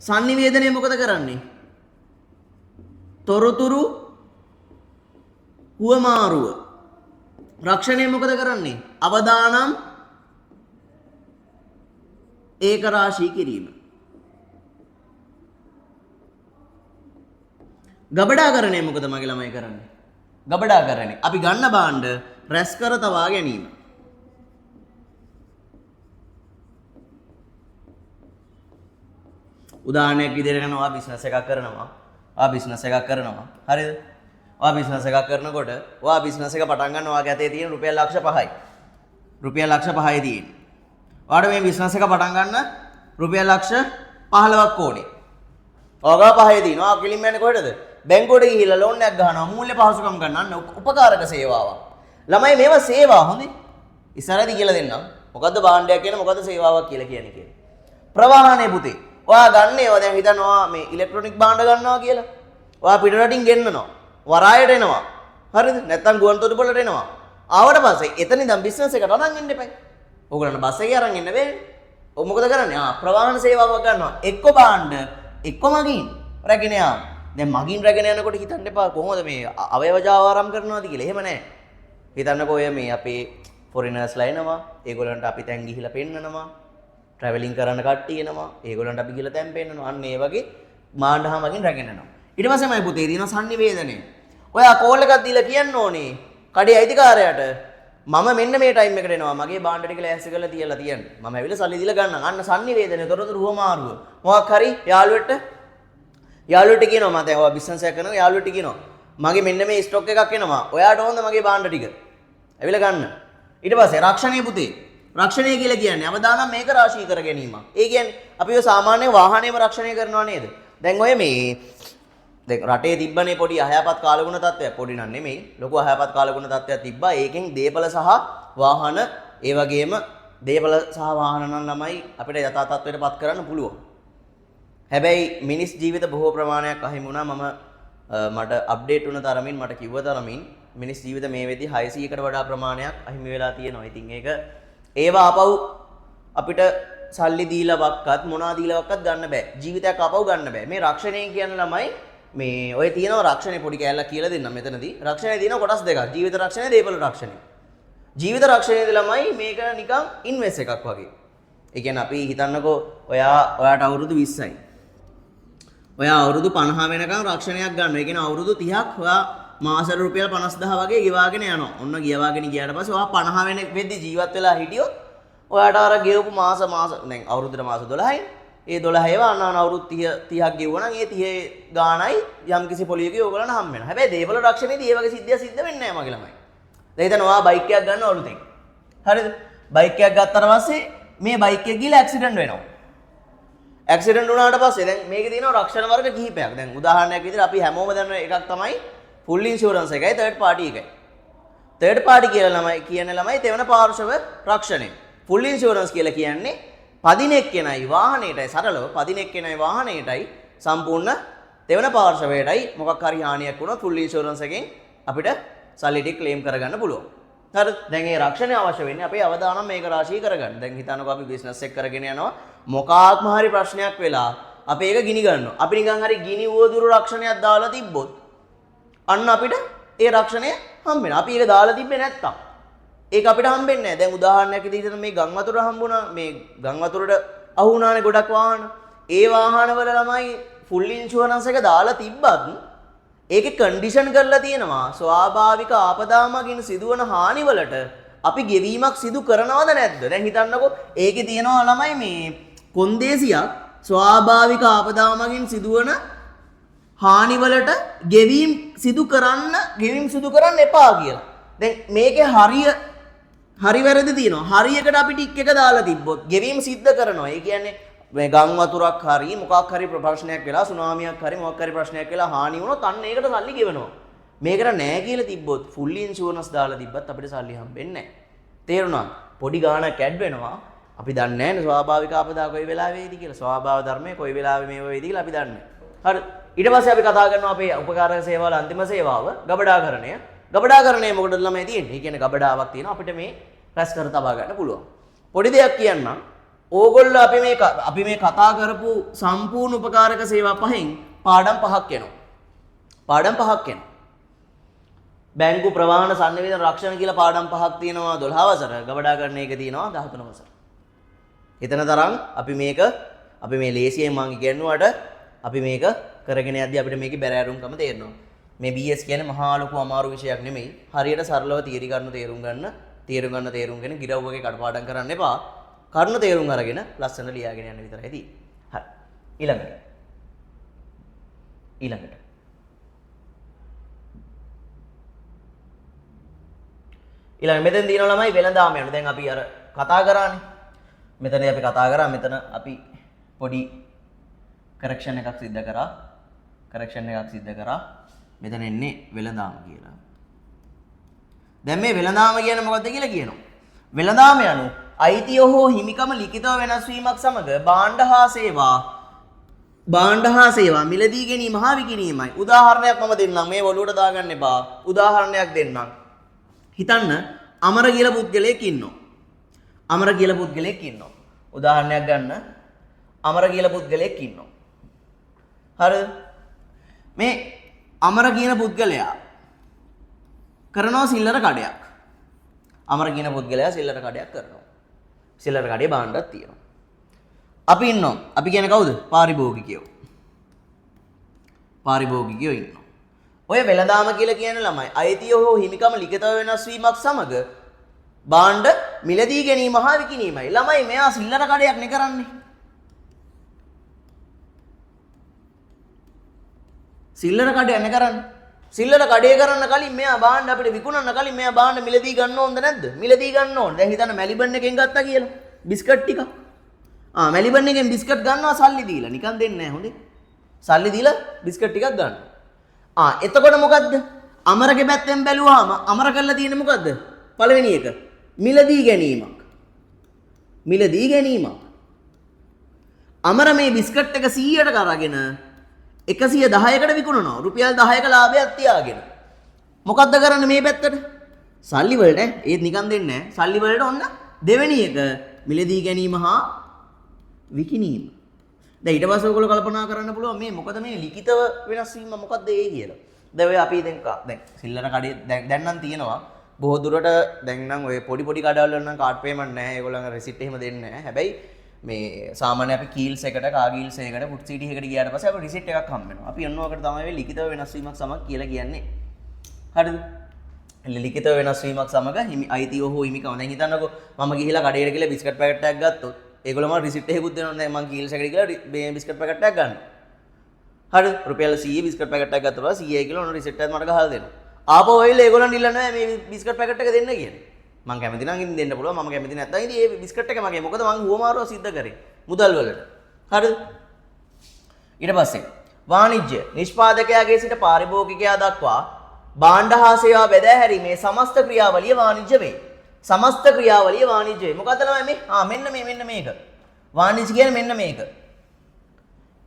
sannivedanaya මොකද කරන්නේ? තොරතුරු හුවමාරුව. රක්ෂණය මොකද කරන්නේ? අවදානම් ඒක රාශී කිරීම. ගබඩාකරණය මොකද මගේ ළමයි කරන්නේ? ගබඩාකරණය අපි ගන්න භාණ්ඩ රැස් කර තවා ගැනීම. උදාහරණයක් විදිහට කරනවා බිස්නස් එකක් කරනවා. බිස්නස් එකක් කරනවා. හරිද? බිස්නස් එකක් කරනකොට බිස්නස් එක පටන් ගන්න ඔයාගේ අතේ තියෙන රුපියල් ලක්ෂ 5යි. රුපියල් ලක්ෂ 5යි තියෙන්නේ. ඔයාලට මේ බිස්නස් එක පටන් ගන්න රුපියල් ලක්ෂ 15ක් ඕනේ. ඔයාගා 5යි තියෙනවා. ඔයා කිලිම් යන්නේ කොහෙටද? බැංකුවට ගිහිල්ලා ලෝන් එකක් ගන්නවා. මූල්‍ය පහසුකම් ගන්න උපකාරක සේවාවක්. ළමයි මේවා සේවා හොඳේ. ඉස්සරහදී කියලා දෙන්නම්. මොකද්ද භාණ්ඩයක් කියන මොකද්ද සේවාවක් කියලා කියන්නේ කියලා. ප්‍රවාහණය පුතේ. ඔයා ගන්න ඒවා දැන් හිතනවා මේ ඉලෙක්ට්‍රොනික භාණ්ඩ ගන්නවා කියලා. ඔයා පිටරටින් ගෙන්නනවා. වරායට එනවා. හරිද? නැත්තම් ගුවන් තොටුපළට එනවා. ආවට පස්සේ එතන ඉඳන් බිස්නස් එකට අරන් එන්න එපා. ඕගොල්ලන්ට බස් එකේ අරන් එන්න බෑනේ. ඔය මොකද කරන්නේ? ප්‍රවාහන සේවාවක් ගන්නවා. එක්ක භාණ්ඩ එක්ක මගින් රැගෙන යාම. දැන් මගින් රැගෙන යනකොට හිතන්න එපා කොහොමද මේ අවයව ජාවාරම් කරනවාද කියලා. එහෙම නැහැ. හිතන්නකෝ ඔය මේ අපේ ෆොරිනර්ස්ලා එනවා. ඒගොල්ලන්ට අපි තැන් ගිහිලා පෙන්නනවා. ට්‍රැවලින් කරන්න කට්ටිය එනවා. ඒගොල්ලන්ට අපි ගිහිලා තැන් පෙන්නනවා. අන්න ඒ වගේ මාණ්ඩහමකින් රැගෙන යනවා. ඊට පස්සේ මයි පුතේ දින sannivedanaya. ඔයා කෝල් එකක් දීලා කියන්න ඕනේ කඩේ අයිතිකාරයාට මම මෙන්න මේ ටයිම් එකට එනවා. මගේ භාණ්ඩ ටික ලෑස්ති කරලා තියලා තියන්න. මම ඇවිල්ලා සල්ලි දීලා ගන්නම්. අන්න sannivedanaya තොරතුරු හුවමාරුව. මොකක් හරි යාළුවෙට කියනවා මම දැන් ඔයා බිස්නස් එකක් කරනවා යාළුවෙට කියනවා මගේ මෙන්න මේ ස්ටොක් එකක් එනවා. ඔයාට ඕනද මගේ භාණ්ඩ ටික? ඇවිල්ලා ගන්න. ඊට පස්සේ රක්ෂණය පුතේ. රක්ෂණය කියලා කියන්නේ අවදානම් මේක රාශී කර ගැනීම. ඒ කියන්නේ අපි ඔය සාමාන්‍ය වාහනේම රක්ෂණය කරනවා නේද? දැන් ඔය මේ දැන් රටේ තිබ්බනේ පොඩි අයහපත් කාලගුණ තත්ත්වයක්. පොඩි නන් නෙමෙයි. ලොකු අයහපත් කාලගුණ තත්ත්වයක් තිබ්බා. ඒකෙන් දේපල සහ වාහන ඒ වගේම දේපල සහ වාහන නම් ළමයි අපිට යථා තත්ත්වයට පත් කරන්න පුළුවන්. හැබැයි මිනිස් ජීවිත බොහෝ ප්‍රමාණයක් අහිමි වුණා. මට අප්ඩේට් වුණ තරමින් මට කිව්ව තරමින් මිනිස් ජීවිත මේ වෙද්දි 600කට වඩා ප්‍රමාණයක් අහිමි වෙලා තියෙනවා. ඉතින් ඒවා ආපහු අපිට සල්ලි දීලා වක්කත් මොනවා දීලා වක්කත් ගන්න බෑ. ජීවිතයක් ආපහු ගන්න බෑ. මේ රක්ෂණය කියන ළමයි මේ ඔය තියෙනවා රක්ෂණේ පොඩි කෑල්ලක් කියලා දෙන්නම් මෙතනදී. රක්ෂණේ තියෙනවා කොටස් දෙකක්. ජීවිත රක්ෂණය, දේපල රක්ෂණය. ජීවිත රක්ෂණයේදී ළමයි මේක නිකන් ඉන්වෙස්ට් එකක් වගේ. ඒ කියන්නේ අපි හිතන්නකෝ ඔයාට අවුරුදු 20යි. ඔයා අවුරුදු 50 වෙනකන් රක්ෂණයක් ගන්නවා. ඒ කියන්නේ අවුරුදු 30ක් ඔයා මාසෙට රුපියල් 50000 වගේ ගෙවාගෙන යනවා. ඔන්න ගෙවාගෙන ගියාට පස්සේ ඔයා 50 වෙන වෙද්දි ජීවත් වෙලා හිටියොත් ඔයාට අර ගෙවපු මාස දැන් අවුරුද්දට මාස 12යි. ඒ 12 ඒවා අන්න අවුරුදු 30ක් ගෙවුවා නම් ඒ 30 ගාණයි යම් කිසි පොලියකේ ඕගලන්ට හම් වෙනවා. හැබැයි දේපල රක්ෂණයේදී ඒ වගේ සිද්ධියක් සිද්ධ වෙන්නේ නැහැ මගේ ළමයි. දැන් හිතන්න ඔයා බයික් එකක් ගන්නවා අලුතෙන්. හරිද? බයික් එකක් ගත්තාට පස්සේ මේ බයික් එක ගිහලා ඇක්සිඩන්ට් වෙනවා. ඇක්සිඩන්ට් වුණාට පස්සේ දැන් මේකේ තියෙනවා රක්ෂණ වර්ග කිහිපයක්. දැන් උදාහරණයක් විදිහට අපි හැමෝම දන්න එකක් තමයි ෆුල් ඉන්ෂුරන්ස් එකයි තර්ඩ් පාටි එකයි. තර්ඩ් පාටි කියලා ළමයි තෙවන පාර්ශව රක්ෂණය. ෆුල් ඉන්ෂුරන්ස් කියලා කියන්නේ පදින එක්කෙනයි වාහනයටයි සරලව පදින එක්කෙනයි වාහනයටයි සම්පූර්ණ තෙවන පාර්ශවයටයි මොකක් හරි හානියක් වුණොත් ෆුල් ඉන්ෂුරන්ස් එකෙන් අපිට සල්ලි ටික ක්ලේම් කරගන්න පුළුවන්. හරිද? දැන් මේ රක්ෂණය අවශ්‍ය වෙන්නේ අපේ අවදානම් මේක රාශී කරගන්න. දැන් හිතන්නකෝ අපි බිස්නස් එක කරගෙන යනවා මොකාත්ම හරි ප්‍රශ්නයක් වෙලා අපි ඒක ගිනි ගන්නවා. අපි නිකන් හරි ගිනි වෝදුරු රක්ෂණයක් දාලා තිබ්බොත් අන්න අපිට ඒ රක්ෂණය හම්බ වෙනවා. අපි ඒක දාලා තිබ්බේ නැත්තම් ඒක අපිට හම්බෙන්නේ නැහැ. දැන් උදාහරණයක් විදිහට මේ ගම් වතුර හම්බුණා. මේ ගම් වතුරට අහු වුණානේ ගොඩක් වාහන. ඒ වාහනවල ළමයි ෆුල් ඉන්ෂුරන්ස් එක දාලා තිබ්බත් ඒකේ කන්ඩිෂන් කරලා තියෙනවා ස්වාභාවික ආපදා මගින් සිදුවන හානිවලට අපි ගෙවීමක් සිදු කරනවද නැද්ද? දැන් හිතන්නකෝ ඒකේ තියෙනවා ළමයි මේ කොන්දේසියක් ස්වාභාවික ආපදා මගින් සිදුවන හානිවලට ගෙවීම් සිදු කරන්න එපා කියලා. දැන් මේකේ හරි වැරදි තියෙනවා. හරියකට අපි ටික් එක දාලා තිබ්බොත් ගෙවීම සිද්ධ කරනවා. ඒ කියන්නේ මේ ගම් වතුරක් හරි මොකක් හරි ප්‍රශ්නයක් වෙලා සුනාමියක් හරි මොකක් හරි ප්‍රශ්නයක් වෙලා හානි වුණොත් අන්න ඒකට සල්ලි ගෙවනවා. මේකට නෑ කියලා තිබ්බොත් ෆුල් ඉන්ෂුරන්ස් දාලා තිබ්බත් අපිට සල්ලි හම්බෙන්නේ නෑ. තේරුණා? පොඩි ගාණක් ඇඩ් වෙනවා. අපි දන්නේ නැහැ ස්වාභාවික ආපදා කොයි වෙලාවෙ වෙයිද කියලා. ස්වභාව ධර්මයේ කොයි වෙලාවෙ මේව වෙයිද කියලා අපි දන්නේ නැහැ. හරි. ඊට පස්සේ අපි කතා කරනවා අපේ උපකාරක සේවාවල අන්තිම සේවාව ගබඩාකරණය. ගබඩාකරණය මොකටද ළමයි තියෙන්නේ? ඒ කියන්නේ ගබඩාවක් තියෙනවා අපිට මේ රැස් කර තබා ගන්න පුළුවන්. පොඩි දෙයක් කියන්නම්. ඕගොල්ලෝ අපි මේ කතා කරපු සම්පූර්ණ උපකාරක සේවා පහෙන් පාඩම් 5ක් එනවා. පාඩම් 5ක් එනවා. බැංකු ප්‍රවාහන සංනිවේදන රක්ෂණ කියලා පාඩම් 5ක් තියෙනවා 12 වසර. ගබඩාකරණය එක තියෙනවා 13 වසර. එතන තරම් අපි මේ ලේසියෙන් මං ඉගෙනුවාට අපි මේක කරගෙන යද්දී අපිට මේකේ බැරෑරුම්කම තේරෙනවා. මේ BS කියන්නේ මහා ලොකු අමාරු විෂයක් නෙමෙයි. හරියට සරලව තියරි කරුණු තේරුම්ගෙන ගිරව්වගේ කඩපාඩම් කරන්න එපා. කරුණු තේරුම් අරගෙන ලස්සන ලියාගෙන යන්න විතරයි තියෙන්නේ. හරි. ඊළඟට මෙතෙන් දිනන ළමයි වෙළඳාම යන. දැන් අපි අර කතා කරානේ. මෙතනදී අපි කතා කරා මෙතන අපි පොඩි කරෙක්ෂන් එකක් සිද්ධ කරා. මෙතන එන්නේ වෙළඳාම කියලා. දැන් මේ වෙළඳාම කියන්නේ මොකක්ද කියලා කියනවා. වෙළඳාම යනු අයිතිය හෝ හිමිකම ලිඛිතව වෙනස් වීමක් සමග භාණ්ඩ හා සේවා මිලදී ගැනීම හා විකිණීමයි. උදාහරණයක් මම දෙන්නම්. මේ ඔළුවට දාගන්න එපා. උදාහරණයක් දෙන්නම්. හිතන්න අමර කියලා පුද්ගලයෙක් ඉන්නවා. උදාහරණයක් ගන්න. අමර කියලා පුද්ගලයෙක් ඉන්නවා. හරිද? මේ අමර කියන පුද්ගලයා කරනවා සිල්ලර කඩයක්. අමර කියන පුද්ගලයා සිල්ලර කඩයක් කරනවා. සිල්ලර කඩේ භාණ්ඩයක් තියෙනවා. අපි ඉන්නවා. අපි කියන්නේ කවුද? පාරිභෝගිකයෝ ඉන්නවා. ඔය වෙළඳාම කියලා කියන ළමයි අයිතිය හෝ හිමිකම ලිඛිතව වෙනස් වීමක් සමග භාණ්ඩ මිලදී ගැනීම හා විකිණීමයි. ළමයි මෙයා සිල්ලර කඩයක් නේ කරන්නේ. සිල්ලර කඩයක් නේ කරන්නේ. සිල්ලර කඩේ කරන්න කලින් මෙයා භාණ්ඩ අපිට විකුණන්න කලින් මෙයා භාණ්ඩ මිලදී ගන්න ඕනද නැද්ද? මිලදී ගන්න ඕන. දැන් හිතන්න මැලිබන් එකෙන් ගත්තා කියලා. බිස්කට් ටික. මැලිබන් එකෙන් බිස්කට් ගන්නවා සල්ලි දීලා. නිකන් දෙන්නේ නැහැ හොඳේ. සල්ලි දීලා බිස්කට් ටිකක් ගන්නවා. එතකොට මොකද්ද? අමරගේ පැත්තෙන් බැලුවාම අමර කරලා තියෙන්නේ මොකද්ද? පළවෙනි එක මිලදී ගැනීමක්. අමර මේ බිස්කට් එක 100ට කරගෙන 110කට විකුණනවා. රුපියල් 10ක ලාභයක් තියාගෙන. මොකද්ද කරන්නේ මේ පැත්තට? සල්ලි වලට ඒත් නිකන් දෙන්නේ නැහැ. සල්ලි වලට ඔන්න දෙවෙනි එක මිලදී ගැනීම හා විකිණීම. දැන් ඊට පස්සේ ඔයගොල්ලෝ කල්පනා කරන්න පුළුවන් මේ මොකද මේ ලිඛිතව වෙනස් වීම මොකද්ද ඒ කියලා. දැන් ඔය අපි දැන් සිල්ලර කඩේ දැන් නම් තියෙනවා. බොහෝ දුරට දැන් නම් ඔය පොඩි කඩවල නම් කාඩ් පේමන්ට් නැහැ. ඒගොල්ලන්ගේ රෙසිට් එහෙම දෙන්නේ නැහැ. හැබැයි මේ සාමාන්‍ය අපි කීල්ස් එකට කාගීල්ස් එකට ෆුඩ් සිටි එකකට ගියාට පස්සේ අපිට රිසිට් එකක් හම්බ වෙනවා. අපි යන්නවකට තමයි මේ ලිඛිතව වෙනස් වීමක් සමග කියලා කියන්නේ. හරිද? ලිඛිතව වෙනස් වීමක් සමග අයිතිය හෝ හිමිකම. දැන් හිතන්නකෝ මම ගිහිලා කඩේට ගිහලා බිස්කට් පැකට් එකක් ගත්තොත් ඒගොල්ලෝ මට රිසිට් එකකුත් දෙනවා. දැන් මම කීල්ස් එකට ගිහලා මේ බිස්කට් පැකට් එකක් ගන්නවා. හරිද? රුපියල් 100 බිස්කට් පැකට් එකක් ගත්තා පස්සේ 100 කියලා ඔන්න රිසිට් එකක් මට ගහලා දෙනවා. ආපහු ඔයලා ඒගොල්ලන් ඉල්ලන්නේ නැහැ මේ බිස්කට් පැකට් එක දෙන්න කියන්නේ. මම කැමති නම් ඉතින් දෙන්න පුළුවන්. මම කැමති නැත්නම් ඉතින් මේ බිස්කට් එක මගේ. මොකද මම හුවමාරුව සිද්ධ කරේ. මුදල් වලට. හරිද? ඊට පස්සේ වාණිජ්‍ය නිෂ්පාදකයාගේ සිට පාරිභෝගිකයා දක්වා භාණ්ඩ හා සේවා බෙදා හැරීමේ සමස්ත ක්‍රියාවලිය වාණිජ්‍ය වේ. සමස්ත ක්‍රියාවලිය වාණිජ්‍ය වේ. මොකද්ද ළමයි මේ? මෙන්න මේක. වාණිජ්‍ය කියන්නේ මෙන්න මේක.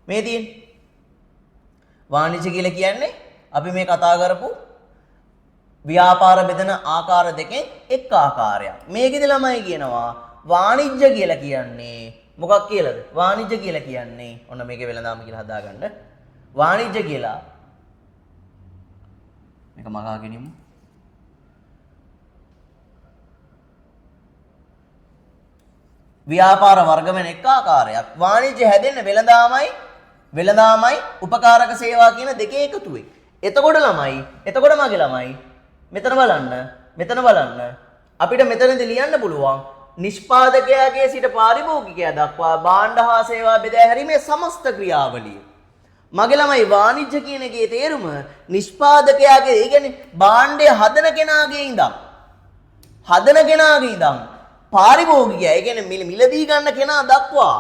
මේ තියෙන්නේ. වාණිජ්‍ය කියලා කියන්නේ අපි මේ කතා කරපු ව්‍යාපාර බෙදන ආකාර දෙකෙන් එක් ආකාරයක්. මේකෙදි ළමයි කියනවා වාණිජ්‍ය කියලා කියන්නේ මොකක් කියලාද? වාණිජ්‍ය කියලා කියන්නේ ඔන්න මේකේ වෙළඳාම කියලා හදාගන්න. වාණිජ්‍ය කියලා මේක මගාගෙන ඉමු. ව්‍යාපාර වර්ග වෙන එක් ආකාරයක්. වාණිජ්‍ය හැදෙන්නේ වෙළඳාමයි උපකාරක සේවා කියන දෙකේ එකතුවේ. එතකොට මගේ ළමයි මෙතන බලන්න. අපිට මෙතනදී ලියන්න පුළුවන් නිෂ්පාදකයාගේ සිට පාරිභෝගිකයා දක්වා භාණ්ඩ හා සේවා බෙදා හැරීමේ සමස්ත ක්‍රියාවලිය. මගේ ළමයි වාණිජ්‍ය කියන එකේ තේරුම නිෂ්පාදකයාගේ ඒ කියන්නේ භාණ්ඩය හදන කෙනාගේ ඉඳන් පාරිභෝගිකයා ඒ කියන්නේ මිලදී ගන්න කෙනා දක්වා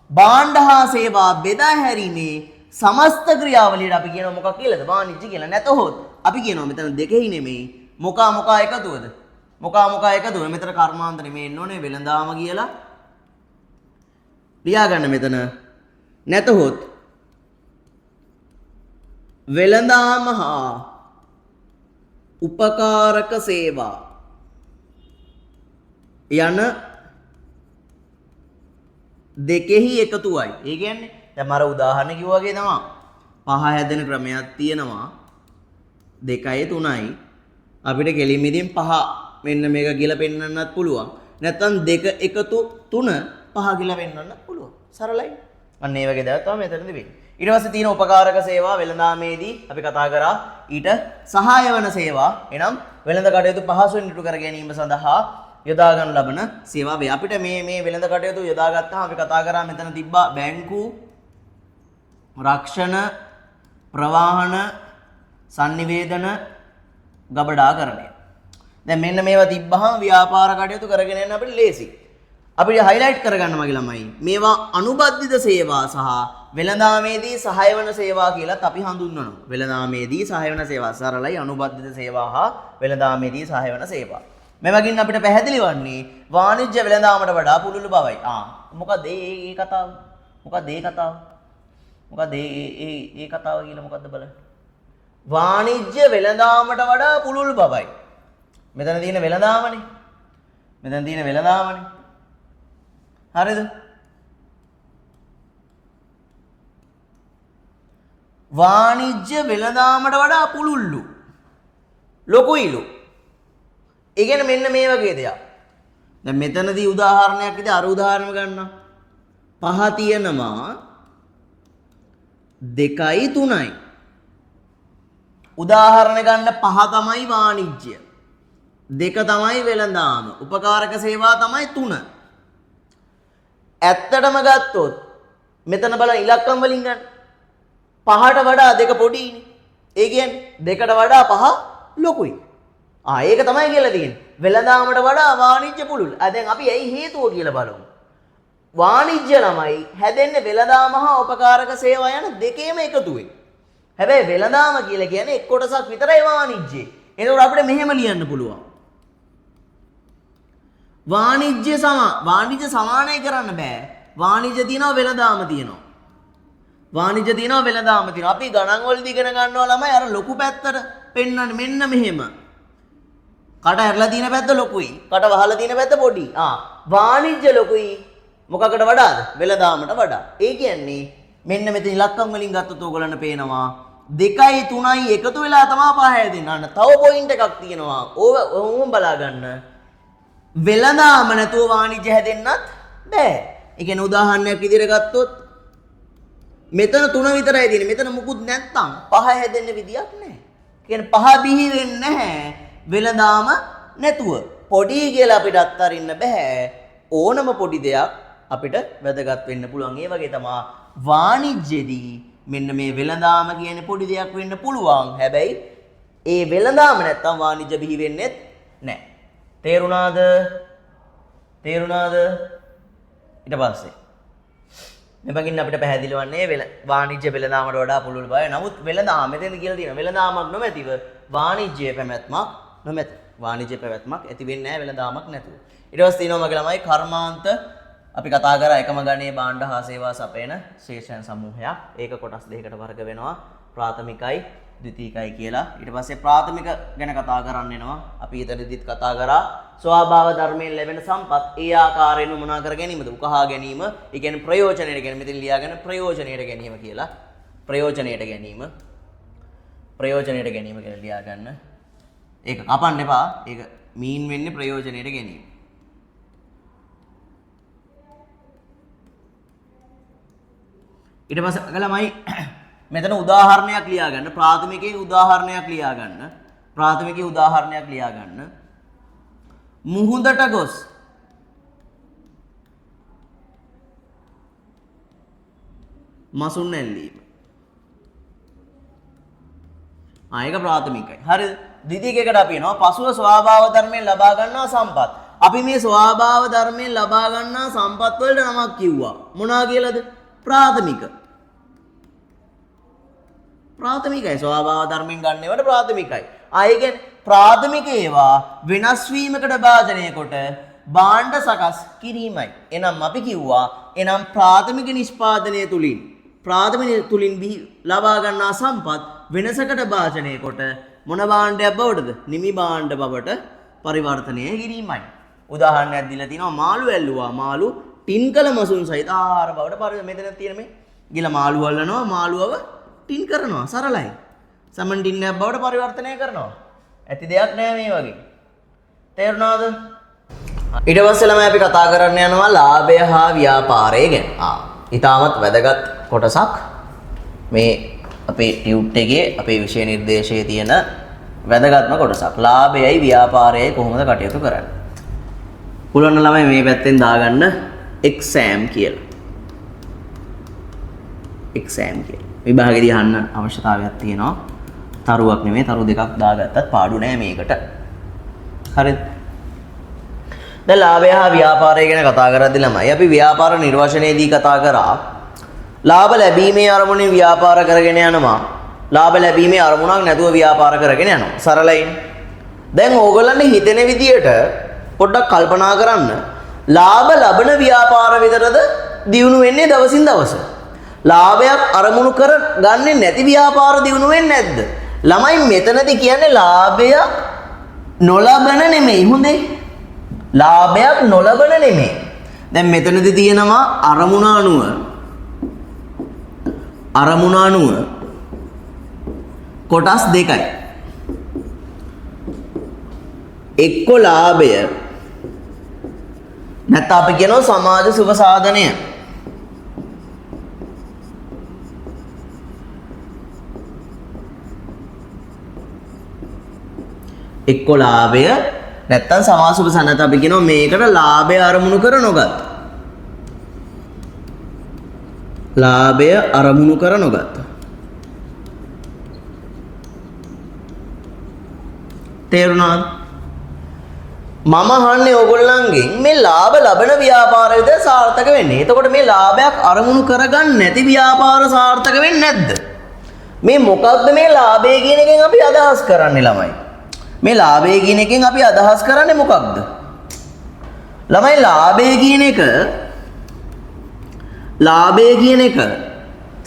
භාණ්ඩ හා සේවා බෙදා හැරීමේ සමස්ත ක්‍රියාවලියට අපි කියනවා මොකක් කියලාද? වාණිජ්‍ය කියලා. නැතහොත් අපි කියනවා මෙතන දෙකෙහි නෙමෙයි මොකා එකතුවද? මෙතන කර්මාන්ත නෙමෙයි එන්න ඕනේ වෙළඳාම කියලා ලියා ගන්න මෙතන. නැතහොත් වෙළඳාම හා උපකාරක සේවා යන දෙකෙහි එකතුවයි. ඒ කියන්නේ දැන් මර උදාහරණ කිව්වා වගේ තමයි. පහ හැදෙන ක්‍රමයක් තියෙනවා. 2යි 3යි. අපිට කෙලින්ම ඉතින් පහ මෙන්න මේක කියලා පෙන්වන්නත් පුළුවන්. නැත්නම් 2 එකතු 3 5 කියලා පෙන්වන්නත් පුළුවන්. සරලයි. අන්න ඒ වගේ දේවල් තමයි මෙතනදී වෙන්නේ. ඊට පස්සේ තියෙන උපකාරක සේවා වෙළඳාමේදී අපි කතා කරා ඊට සහාය වන සේවා. එනම් වෙළඳ කටයුතු පහසුවෙන් ඉටු කර ගැනීම සඳහා යොදා ගන්න ලබන සේවා වේ. අපිට මේ වෙළඳ කටයුතු යොදා ගත්තාම අපි කතා කරා මෙතන තිබ්බා බැංකු, රක්ෂණ, ප්‍රවාහන, sannivedana, ගබඩාකරණය. දැන් මෙන්න මේවා තිබ්බහම ව්‍යාපාර කටයුතු කරගෙන යන්න අපිට ලේසි. අපිට highlight කරගන්න මගේ ළමයි මේවා අනුබද්ධිත සේවා සහ වෙළඳාමේදී සහාය වන සේවා කියලාත් අපි හඳුන්වනවා. වෙළඳාමේදී සහාය වන සේවා සරලයි අනුබද්ධිත සේවා හා වෙළඳාමේදී සහාය වන සේවා. මෙවගින් අපිට පැහැදිලි වන්නේ වාණිජ්‍ය වෙළඳාමට වඩා පුළුල් බවයි. මොකද ඒ කතාව? මොකද ඒ කතාව? මොකද ඒ කතාව කියලා මොකද්ද බලන්න. වාණිජ්‍ය වෙළඳාමට වඩා පුළුල් බවයි. මෙතන තියෙන වෙළඳාමනේ. මෙතන තියෙන වෙළඳාමනේ. හරිද? වාණිජ්‍ය වෙළඳාමට වඩා පුළුල්ලු. ලොකුයිලු. ඒ කියන්නේ මෙන්න මේ වගේ දෙයක්. දැන් මෙතනදී උදාහරණයක් විදිහට අර උදාහරණය ගන්නවා. පහ තියෙනවා 2යි 3යි. උදාහරණ ගන්න පහ තමයි වාණිජ්‍ය. 2 තමයි වෙළඳාම. උපකාරක සේවා තමයි 3. ඇත්තටම ගත්තොත් මෙතන බලන්න ඉලක්කම් වලින් ගන්න. 5ට වඩා 2 පොඩිනේ. ඒ කියන්නේ 2ට වඩා 5 ලොකුයි. ඒක තමයි කියලා තියෙන්නේ. වෙළඳාමට වඩා වාණිජ්‍ය පුළුල්. දැන් අපි ඇයි හේතුව කියලා බලමු. වාණිජ්‍ය ළමයි හැදෙන්නේ වෙළඳාම හා උපකාරක සේවා යන දෙකේම එකතුවෙන්. හැබැයි වෙළඳාම කියලා කියන්නේ එක් කොටසක් විතරයි වාණිජ්‍යයේ. ඒකෝර අපිට මෙහෙම ලියන්න පුළුවන්. වාණිජ්‍ය සමානයි කරන්න බෑ. වාණිජ්‍ය තියෙනවා වෙළඳාම තියෙනවා. වාණිජ්‍ය තියෙනවා වෙළඳාම තියෙනවා. අපි ගණන් වලදී ඉගෙන ගන්නවා ළමයි අර ලොකු පැත්තට පෙන්වන්නේ මෙන්න මෙහෙම. කට ඇරලා තියෙන පැත්ත ලොකුයි. කට වහලා තියෙන පැත්ත පොඩි. වාණිජ්‍ය ලොකුයි. මොකකට වඩාද? වෙළඳාමට වඩා. ඒ කියන්නේ මෙන්න මෙතන ඉලක්කම් වලින් ගත්තොත් ඕගොල්ලන්ට පේනවා 2යි 3යි එකතු වෙලා තමයි 5 හැදෙන්නේ. අන්න තව පොයින්ට් එකක් තියෙනවා. ඕම බලා ගන්න. වෙළඳාම නැතුව වාණිජ්‍ය හැදෙන්නත් බෑ. ඒ කියන්නේ උදාහරණයක් විදිහට ගත්තොත් මෙතන 3 විතරයි තියෙන්නේ. මෙතන මුකුත් නැත්තම් 5 හැදෙන්න විදියක් නැහැ. කියන්නේ 5 බිහි වෙන්නේ නැහැ. වෙළඳාම නැතුව පොඩි කියලා අපිට අත්හරින්න බෑ. ඕනම පොඩි දෙයක් අපිට වැදගත් වෙන්න පුළුවන්. ඒ වගේ තමයි වාණිජ්‍යදී මෙන්න මේ වෙළඳාම කියන්නේ පොඩි දෙයක් වෙන්න පුළුවන්. හැබැයි ඒ වෙළඳාම නැත්තම් වාණිජ්‍ය බිහි වෙන්නේ නැහැ. තේරුණාද? ඊට පස්සේ මෙබගින් අපිට පැහැදිලි වන්නේ වාණිජ්‍ය වෙළඳාමට වඩා පුළුල් බවයි. නමුත් වෙළඳාම මෙතෙන්ද කියලා තියෙනවා. වෙළඳාමක් නොමැතිව වාණිජ්‍ය පැවැත්මක් නොමැත. වාණිජ්‍ය පැවැත්මක් ඇති වෙන්නේ නැහැ වෙළඳාමක් නැතුව. ඊට පස්සේ තියෙනවා මගේ ළමයි කර්මාන්ත. අපි කතා කරා එකම ගණයේ භාණ්ඩ හා සේවා සපයන ශේෂයන් සමූහයක්. ඒක කොටස් දෙකකට වර්ග වෙනවා. ප්‍රාථමිකයි, ද්විතීකයි කියලා. ඊට පස්සේ ප්‍රාථමික ගැන කතා කරන්න එනවා. අපි ඊතරදිත් කතා කරා ස්වභාව ධර්මයෙන් ලැබෙන සම්පත් ඒ ආකාරයෙන්ම මොනවා කර ගැනීමද? උකහා ගැනීම. ඒ කියන්නේ ප්‍රයෝජනයට ගැනීම. මෙතන ලියාගෙන ප්‍රයෝජනයට ගැනීම කියලා. ප්‍රයෝජනයට ගැනීම කියලා ලියා ගන්න. ඒක කපන්න එපා. ඒක මීන් වෙන්නේ ප්‍රයෝජනයට ගැනීම. ඊට පස්සේ ළමයි මෙතන උදාහරණයක් ලියා ගන්න. ප්‍රාථමිකයේ උදාහරණයක් ලියා ගන්න. මුහුදට ගොස් මසුන් ඇල්ලීම. ඒක ප්‍රාථමිකයි. හරිද? ද්විතීකයකට අපි එනවා පසුව ස්වභාව ධර්මයෙන් ලබා ගන්නා සම්පත්. අපි මේ ස්වභාව ධර්මයෙන් ලබා ගන්නා සම්පත් වලට නමක් කිව්වා. මොනවා කියලාද? ප්‍රාථමිකයි. ස්වභාව ධර්මයෙන් ගන්න ඒවාට ප්‍රාථමිකයි. ඒ කියන්නේ ප්‍රාථමික ඒවා වෙනස් වීමකට භාජනය කොට භාණ්ඩ සකස් කිරීමයි. එනම් අපි කිව්වා එනම් ප්‍රාථමික නිෂ්පාදනය තුලින් ලබා ගන්නා සම්පත් වෙනසකට භාජනය කොට මොන භාණ්ඩයක් බවටද? නිමි භාණ්ඩ බවට පරිවර්තනය කිරීමයි. උදාහරණයක් දීලා තිනවා මාළු ඇල්ලුවා. මාළු ටින් කළ මසුන් සහිත ආහාර බවට මෙතන තියෙන මේ ගිල මාළු අල්ලනවා මාළුවව ටින් කරනවා. සරලයි. සමන් ටින් එකක් බවට පරිවර්තනය කරනවා. ඇති දෙයක් නෑ මේ වගේ. තේරුණාද? ඊට පස්සේ ළමයි අපි කතා කරන්න යනවා ලාභය හා ව්‍යාපාරය ගැන. ඊටමත් වැදගත් කොටසක් මේ අපේ ටියුට් එකේ අපේ විෂය නිර්දේශයේ තියෙන වැදගත්ම කොටසක්. ලාභයයි ව්‍යාපාරයයි කොහොමද කටයුතු කරන්නේ? පුළුවන් ළමයි මේ පැත්තෙන් දාගන්න එක්සෑම් කියලා. එක්සෑම් කියලා. විභාගෙදී අහන්න අවශ්‍යතාවයක් තියෙනවා. තරුවක් නෙමෙයි තරු දෙකක් දාගත්තත් පාඩු නෑ මේකට. හරිද? දැන් ලාභය හා ව්‍යාපාරය ගැන කතා කරද්දී ළමයි අපි ව්‍යාපාර නිර්වචනයේදී කතා කරා ලාභ ලැබීමේ අරමුණින් ව්‍යාපාර කරගෙන යනවා. ලාභ ලැබීමේ අරමුණක් නැතුව ව්‍යාපාර කරගෙන යනවා. සරලයිනේ. දැන් ඕගොල්ලන්ට හිතෙන විදියට පොඩ්ඩක් කල්පනා කරන්න. ලාභ ලබන ව්‍යාපාර විතරද දියුණු වෙන්නේ දවසින් දවස? ලාභයක් අරමුණු කර ගන්නේ නැති ව්‍යාපාර දියුණු වෙන්නේ නැද්ද? ළමයි මෙතනදී කියන්නේ ලාභයක් නොලබන නෙමෙයි. හොඳේ. ලාභයක් නොලබන නෙමෙයි. දැන් මෙතනදී තියෙනවා අරමුණ අනුව කොටස් දෙකයි. එක්ක ලාභය නැත්නම් අපි කියනවා සමාජ සුභ සාධනය. එක්ක ලාභය නැත්තම් සමාජ සුභ සාධනය අපි කියනවා මේකට ලාභය අරමුණු කර නොගත්. ලාභය අරමුණු කර නොගත්. තේරුණාද? මම අහන්නේ ඕගොල්ලන්ගෙන් මේ ලාභ ලබන ව්‍යාපාරයද සාර්ථක වෙන්නේ. එතකොට මේ ලාභයක් අරමුණු කරගන්න නැති ව්‍යාපාර සාර්ථක වෙන්නේ නැද්ද? මේ මොකක්ද මේ ලාභය කියන එකෙන් අපි අදහස් කරන්නේ ළමයි? මේ ලාභය කියන එකෙන් අපි අදහස් කරන්නේ මොකක්ද? ළමයි ලාභය කියන එක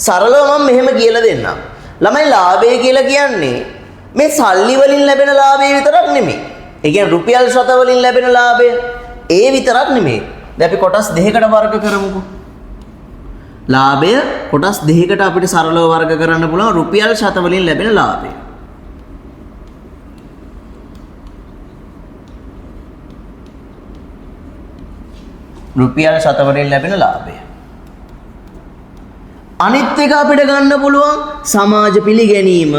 සරලව මම මෙහෙම කියලා දෙන්නම්. ළමයි ලාභය කියලා කියන්නේ මේ සල්ලි වලින් ලැබෙන ලාභය විතරක් නෙමෙයි. ඒ කියන්නේ රුපියල් ශත වලින් ලැබෙන ලාභය ඒ විතරක් නෙමෙයි. දැන් අපි කොටස් දෙකකට වර්ග කරමුකෝ. ලාභය කොටස් දෙකකට අපිට සරලව වර්ග කරන්න පුළුවන් රුපියල් ශත වලින් ලැබෙන ලාභය. රුපියල් ශත වලින් ලැබෙන ලාභය. අනිත් එක අපිට ගන්න පුළුවන් සමාජ පිළිගැනීම.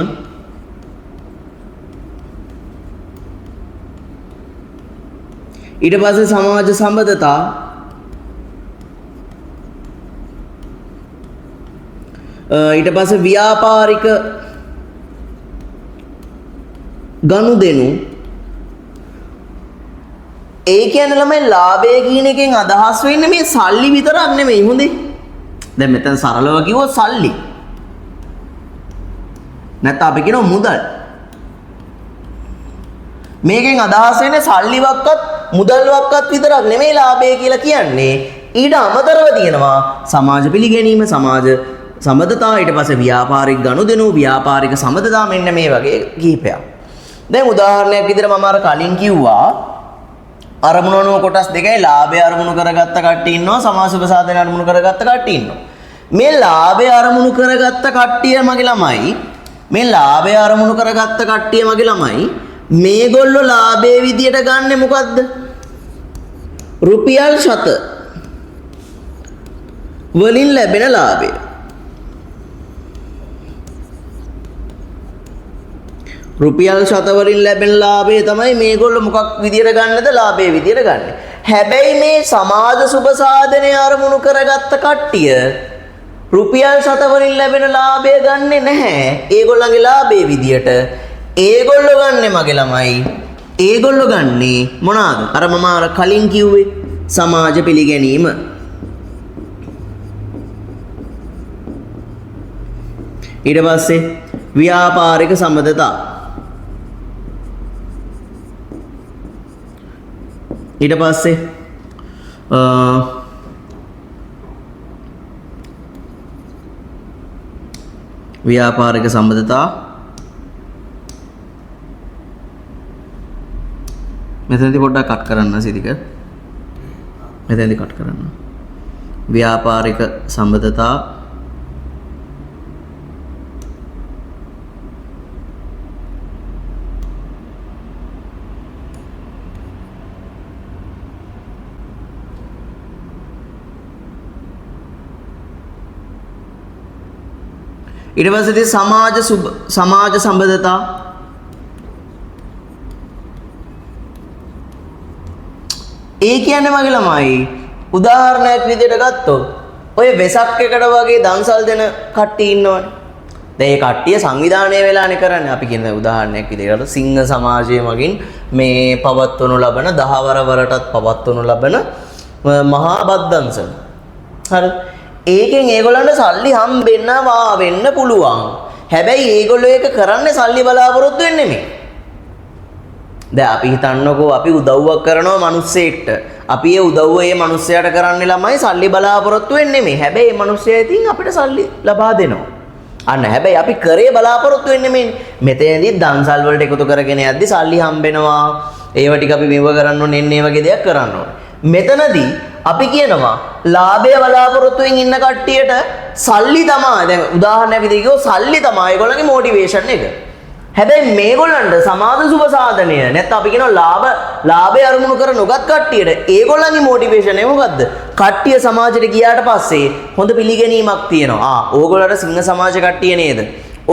ඊට පස්සේ සමාජ සම්බන්ධතා. ඊට පස්සේ ව්‍යාපාරික ගනුදෙනු. ඒ කියන්නේ ළමයි ලාභය කියන එකෙන් අදහස් වෙන්නේ මේ සල්ලි විතරක් නෙමෙයි. හොඳේ. දැන් මෙතන සරලව කිව්වොත් සල්ලි. නැත්නම් අපි කියනවා මුදල්. මේකෙන් අදහස් වෙන්නේ සල්ලිවක්වත් මුදල්වක්වත් විතරක් නෙමෙයි ලාභය කියලා කියන්නේ. ඊට අමතරව තියෙනවා සමාජ පිළිගැනීම, සමාජ සම්බන්ධතා, ඊට පස්සේ ව්‍යාපාරික ගනුදෙනු, ව්‍යාපාරික සම්බන්ධතා, මෙන්න මේ වගේ කිහිපයක්. දැන් උදාහරණයක් විදිහට මම අර කලින් කිව්වා අරමුණු අනුව කොටස් දෙකයි. ලාභය අරමුණු කරගත්ත කට්ටිය ඉන්නවා, සමාජ සුභ සාධන අරමුණු කරගත්ත කට්ටිය ඉන්නවා. මේ ලාභය අරමුණු කරගත්ත කට්ටිය මගේ ළමයි, මේගොල්ලෝ ලාභයේ විදියට ගන්නෙ මොකද්ද? රුපියල් ශත වලින් ලැබෙන ලාභය. රුපියල් ශත වලින් ලැබෙන ලාභය තමයි මේගොල්ලෝ මොකක් විදියට ගන්නද? ලාභයේ විදියට ගන්න. හැබැයි මේ සමාජ සුභ සාධනය අරමුණු කරගත්ත කට්ටිය රුපියල් ශත වලින් ලැබෙන ලාභය ගන්නෙ නැහැ. ඒගොල්ලන්ගේ ලාභයේ විදියට ඒගොල්ලෝ ගන්නෙ මගේ ළමයි. ඒගොල්ලෝ ගන්නේ මොනවාද? අර මම අර කලින් කිව්වේ සමාජ පිළිගැනීම. ඊට පස්සේ ව්‍යාපාරික සම්බන්ධතා. ඊට පස්සේ ව්‍යාපාරික සම්බන්ධතා මෙතනදී පොඩ්ඩක් කට් කරන්න සිතික මෙතනදී කට් කරන්න ව්‍යාපාරික සම්බන්ධතා ඊට පස්සේ සමාජ සම්බන්ධතා ඒ කියන්නේ මගේ ළමයි උදාහරණයක් විදිහට ගත්තොත් ඔය වෙසක් එකට වගේ දන්සල් දෙන කට්ටිය ඉන්නවනේ. දැන් මේ කට්ටිය සංවිධානය වෙලානේ කරන්නේ. අපි කියන උදාහරණයක් විදිහට සිංහ සමාජය මගින් මේ පවත්වනු ලබන දහවරවරටත් පවත්වනු ලබන මහා බද්දන්සල්. හරි. ඒකෙන් ඒගොල්ලන්ට සල්ලි හම්බෙන්නවා වෙන්න පුළුවන්. හැබැයි ඒගොල්ලෝ ඒක කරන්නේ සල්ලි බලාපොරොත්තු වෙන්නේ නෙමෙයි. දැන් අපි හිතන්නකෝ අපි උදව්වක් කරනවා මිනිස්සෙක්ට. අපි ඒ උදව්ව ඒ මිනිස්සයාට කරන්නේ ළමයි සල්ලි බලාපොරොත්තු වෙන්නේ නෙමෙයි. හැබැයි මේ මිනිස්සයා ඉතින් අපිට සල්ලි ලබා දෙනවා. අන්න හැබැයි අපි කරේ බලාපොරොත්තු වෙන්නේ නෙමෙයි. මෙතනදී දන්සල් වලට එකතු කරගෙන යද්දි සල්ලි හම්බෙනවා. ඒව ටික අපි මෙව කරන්න ඕනේ නේ වගේ දෙයක් කරන්න ඕනේ. මෙතනදී අපි කියනවා ලාභය බලාපොරොත්තුෙන් ඉන්න කට්ටියට සල්ලි තමයි. දැන් උදාහරණයක් විදිහට කිව්වොත් සල්ලි තමයි ඒගොල්ලන්ගේ මොටිවේෂන් එක. හැබැයි මේගොල්ලන්ට සමාජ සුබ සාධනය නැත්නම් අපි කියනවා ලාභය අරමුණු කර නොගත් කට්ටියට ඒගොල්ලන්ගේ මොටිවේෂන් එක මොකද්ද? කට්ටිය සමාජයට ගියාට පස්සේ හොඳ පිළිගැනීමක් තියෙනවා. ඕගොල්ලන්ට සිංහ සමාජ කට්ටිය නේද?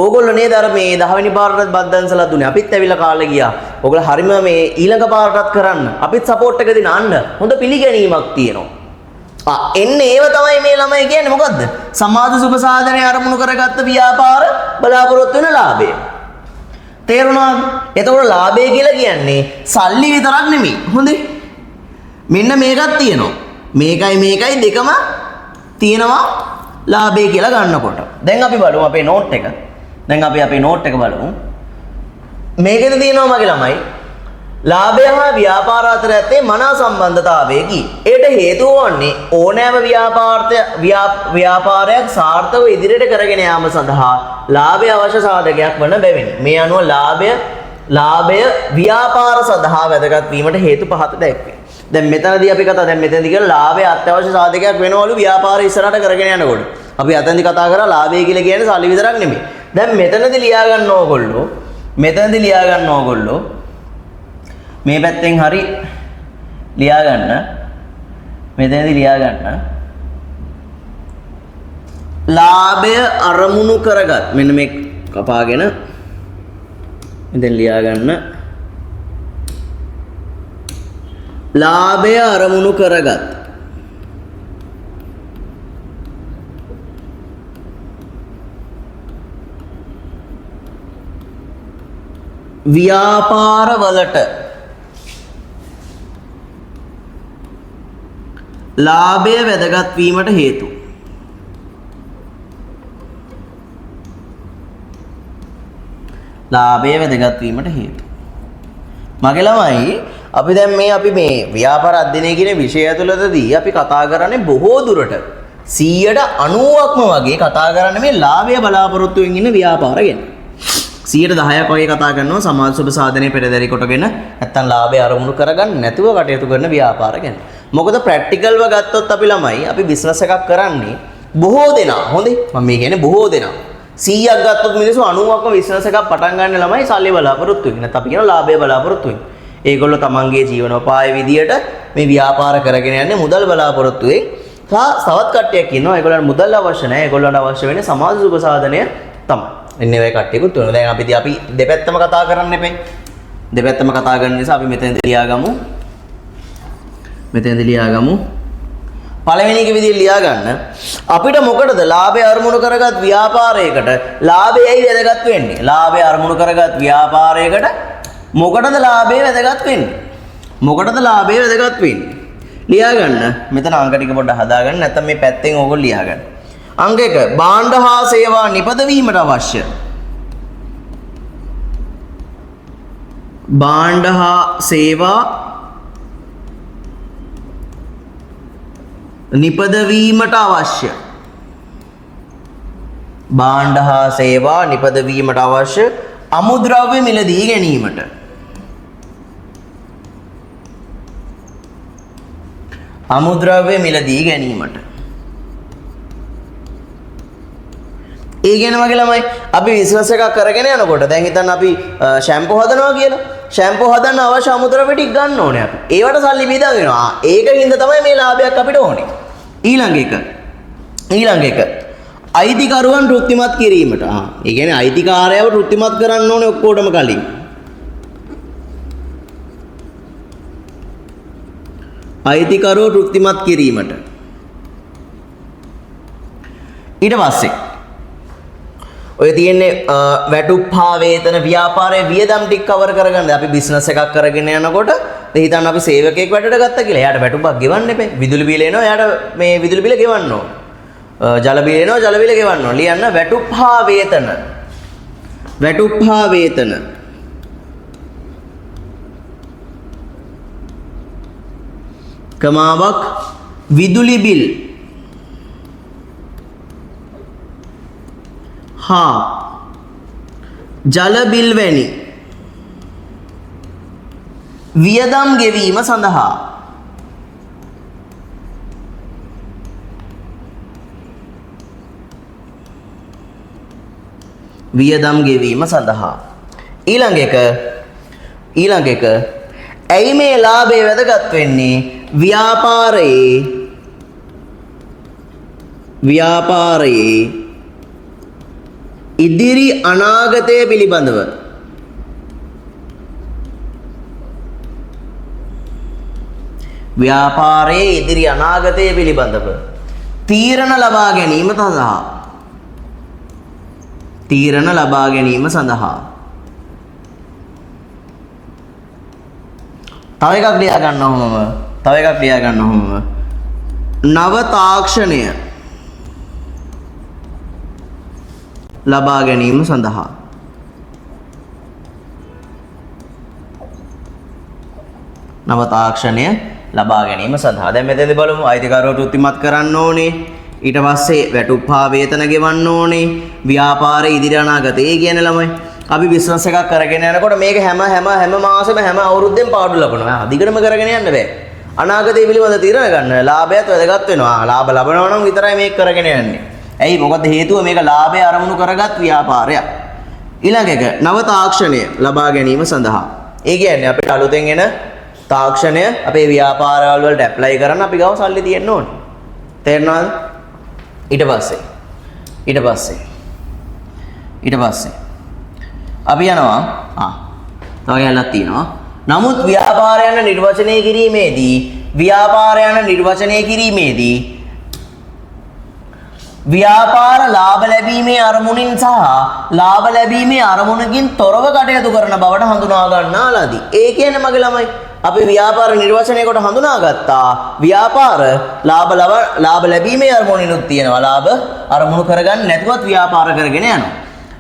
ඕගොල්ලෝ නේද අර මේ 10 වෙනි පාරටත් බද්දන්සලා දුන්නේ. අපිත් ඇවිල්ලා කාලේ ගියා. ඕගොල්ලෝ හරිම මේ ඊළඟ පාරටත් කරන්න. අපිත් සපෝට් එක දෙන්න අන්න. හොඳ පිළිගැනීමක් තියෙනවා. එන්නේ ඒව තමයි මේ ළමයි කියන්නේ මොකද්ද? සමාජ සුබ සාධනය අරමුණු කරගත්ත ව්‍යාපාර බලාපොරොත්තු වෙන ලාභය. තේරුණාද? එතකොට ලාභය කියලා කියන්නේ සල්ලි විතරක් නෙමෙයි. හොඳේ. මෙන්න මේකක් තියෙනවා. මේකයි දෙකම තියෙනවා ලාභය කියලා ගන්නකොට. දැන් අපි බලමු අපේ නෝට් එක. දැන් අපි අපේ නෝට් එක බලමු. මේකෙද තියෙනවා මගේ ළමයි ලාභය හා ව්‍යාපාර අතර ඇත්තේ මනා සම්බන්ධතාවයකි. ඒට හේතුව වන්නේ ඕනෑම ව්‍යාපාරයක් සාර්ථකව ඉදිරියට කරගෙන යාම සඳහා ලාභය අවශ්‍ය සාධකයක් වන බැවිනි. මේ අනුව ලාභය ව්‍යාපාර සඳහා වැදගත් වීමට හේතු පහත දැක්වේ. දැන් මෙතනදී අපි කතා දැන් මෙතනදී කියලා ලාභය අත්‍යවශ්‍ය සාධකයක් වෙනවලු ව්‍යාපාරය ඉස්සරහට කරගෙන යනකොට. අපි අතනදී කතා කරා ලාභය කියලා කියන්නේ සල්ලි විතරක් නෙමෙයි. දැන් මෙතනදී ලියා ගන්න ඕගොල්ලෝ මේ පැත්තෙන් හරි ලියා ගන්න. මෙතනදී ලියා ගන්න. ලාභය අරමුණු කරගත් මෙන්න මේ කපාගෙන මෙතෙන් ලියා ගන්න. ලාභය අරමුණු කරගත් ව්‍යාපාරවලට ලාභය වැදගත් වීමට හේතු. ලාභය වැදගත් වීමට හේතු. මගේ ළමයි අපි දැන් මේ ව්‍යාපාර අධ්‍යයනය කියන විෂය ඇතුළතදී අපි කතා කරන්නේ බොහෝ දුරට 90%ක්ම වගේ කතා කරන්නේ මේ ලාභය බලාපොරොත්තුෙන් ඉන්න ව්‍යාපාර ගැන. 10%ක් වගේ කතා කරනවා සමාජ සුබ සාධනය පෙරදරි කොටගෙන නැත්තම් ලාභය අරමුණු කරගන්න නැතුව කටයුතු කරන ව්‍යාපාර ගැන. මොකද ප්‍රැක්ටිකල්ව ගත්තොත් අපි ළමයි අපි බිස්නස් එකක් කරන්නේ බොහෝ දෙනා හොඳේ මම මේ කියන්නේ බොහෝ දෙනා 100ක් ගත්තොත් මිනිස්සු 90ක්ම බිස්නස් එකක් පටන් ගන්න ළමයි සල්ලි බලාපොරොත්තු වෙන්නේ නැත්නම් අපි කියන ලාභය බලාපොරොත්තු වෙන්නේ. ඒගොල්ලෝ තමන්ගේ ජීවනෝපාය විදියට මේ ව්‍යාපාර කරගෙන යන්නේ මුදල් බලාපොරොත්තුෙන්. තවත් කට්ටියක් ඉන්නවා ඒගොල්ලන්ට මුදල් අවශ්‍ය නැහැ. ඒගොල්ලන්ට අවශ්‍ය වෙන්නේ සමාජ සුබ සාධනය තමයි. එන්නේ ඔය කට්ටියකුත් වෙනවා. දැන් අපි දෙපැත්තම කතා කරන්න එපේ. දෙපැත්තම කතා කරන නිසා අපි මෙතෙන්ද ලියාගමු. පළවෙනි එක විදිහට ලියා ගන්න. අපිට මොකටද ලාභය අරමුණු කරගත් ව්‍යාපාරයකට ලාභයයි වැදගත් වෙන්නේ. ලාභය අරමුණු කරගත් ව්‍යාපාරයකට මොකටද ලාභය වැදගත් වෙන්නේ? ලියා ගන්න. මෙතන අංක ටික පොඩ්ඩක් හදා ගන්න. නැත්නම් මේ පැත්තෙන් ඕගොල්ලෝ ලියා ගන්න. අංක 1 භාණ්ඩ හා සේවා නිපදවීමට අවශ්‍ය. භාණ්ඩ හා සේවා නිපදවීමට අවශ්‍ය භාණ්ඩ හා සේවා නිපදවීමට අවශ්‍ය අමුද්‍රව්‍ය මිලදී ගැනීමට අමුද්‍රව්‍ය මිලදී ගැනීමට ඒ කියනවා වගේ ළමයි අපි බිස්නස් එකක් කරගෙන යනකොට දැන් හිතන්න අපි ෂැම්පූ හදනවා කියලා ෂැම්පූ හදන්න අවශ්‍ය අමුද්‍රව්‍ය ටික ගන්න ඕනේ අපි ඒවට සල්ලි බීදා වෙනවා ඒකින්ද තමයි මේ ලාභයක් අපිට ඕනේ ඊළඟ එක අයිතිකරුවන් තෘප්තිමත් කිරීමට ඒ කියන්නේ අයිතිකාරයව තෘප්තිමත් කරන්න ඕනේ ඔක්කොටම කලින් අයිතිකරුවෝ තෘප්තිමත් කිරීමට ඊට පස්සේ ඔය තියෙන්නේ වැටුප් හා වේතන ව්‍යාපාරයේ වියදම් ටික කවර් කරගන්න අපි බිස්නස් එකක් කරගෙන යනකොට හිතන්න අපි සේවකයෙක් වැඩට ගත්තා කියලා එයාට වැටුපක් ගෙවන්න එපේ විදුලි බිල එනවා එයාට මේ විදුලි බිල ගෙවන්න ඕන ජල බිල එනවා ජල බිල ගෙවන්න ඕන ලියන්න වැටුප් හා වේතන කමාවක් විදුලි බිල් හා ජල බිල් වැනි වියදම් ගෙවීම සඳහා ඊළඟ එක ඇයි මේ ලාභය වැදගත් වෙන්නේ ව්‍යාපාරයේ ඉදිරි අනාගතය පිළිබඳව තීරණ ලබා ගැනීම සඳහා තව එකක් ලියා ගන්න ඕනම නව තාක්ෂණය ලබා ගැනීම සඳහා දැන් මෙතනදී බලමු අයිතිකාරව තෘප්තිමත් කරන්න ඕනේ ඊට පස්සේ වැටුප් හා වේතන ගෙවන්න ඕනේ ව්‍යාපාරයේ ඉදිරි අනාගතය ඒ කියන්නේ ළමයි අපි බිස්නස් එකක් කරගෙන යනකොට මේක හැම මාසෙම හැම අවුරුද්දෙම පාඩු ලබනවා අධිකරම කරගෙන යන්න බෑ අනාගතය පිළිබඳ තීරණ ගන්න ලාභයත් වැදගත් වෙනවා ලාභ ලබනවා නම් විතරයි මේක කරගෙන යන්නේ ඇයි මොකද හේතුව මේක ලාභය අරමුණු කරගත් ව්‍යාපාරයක් ඊළඟ එක නව තාක්ෂණය ලබා ගැනීම සඳහා ඒ කියන්නේ අපිට අලුතෙන් එන තාක්ෂණය අපේ ව්‍යාපාරවල වලට ඇප්ලයි කරන්න අපි ගාව සල්ලි තියෙන්න ඕනේ තේරෙනවද ඊට පස්සේ අපි යනවා තව ගැලක් තියෙනවා නමුත් ව්‍යාපාරයන නිර්වචනය කිරීමේදී ව්‍යාපාර ලාභ ලැබීමේ අරමුණින් සහ ලාභ ලැබීමේ අරමුණකින් තොරව කටයුතු කරන බවට හඳුනා ගන්නාලාදී ඒ කියන්නේ මගේ ළමයි අපි ව්‍යාපාර නිර්වචනය කොට හඳුනාගත්තා ව්‍යාපාර ලාභ ලැබීමේ අරමුණිනුත් තියෙනවා ලාභ අරමුණු කරගන්න නැතුවත් ව්‍යාපාර කරගෙන යනවා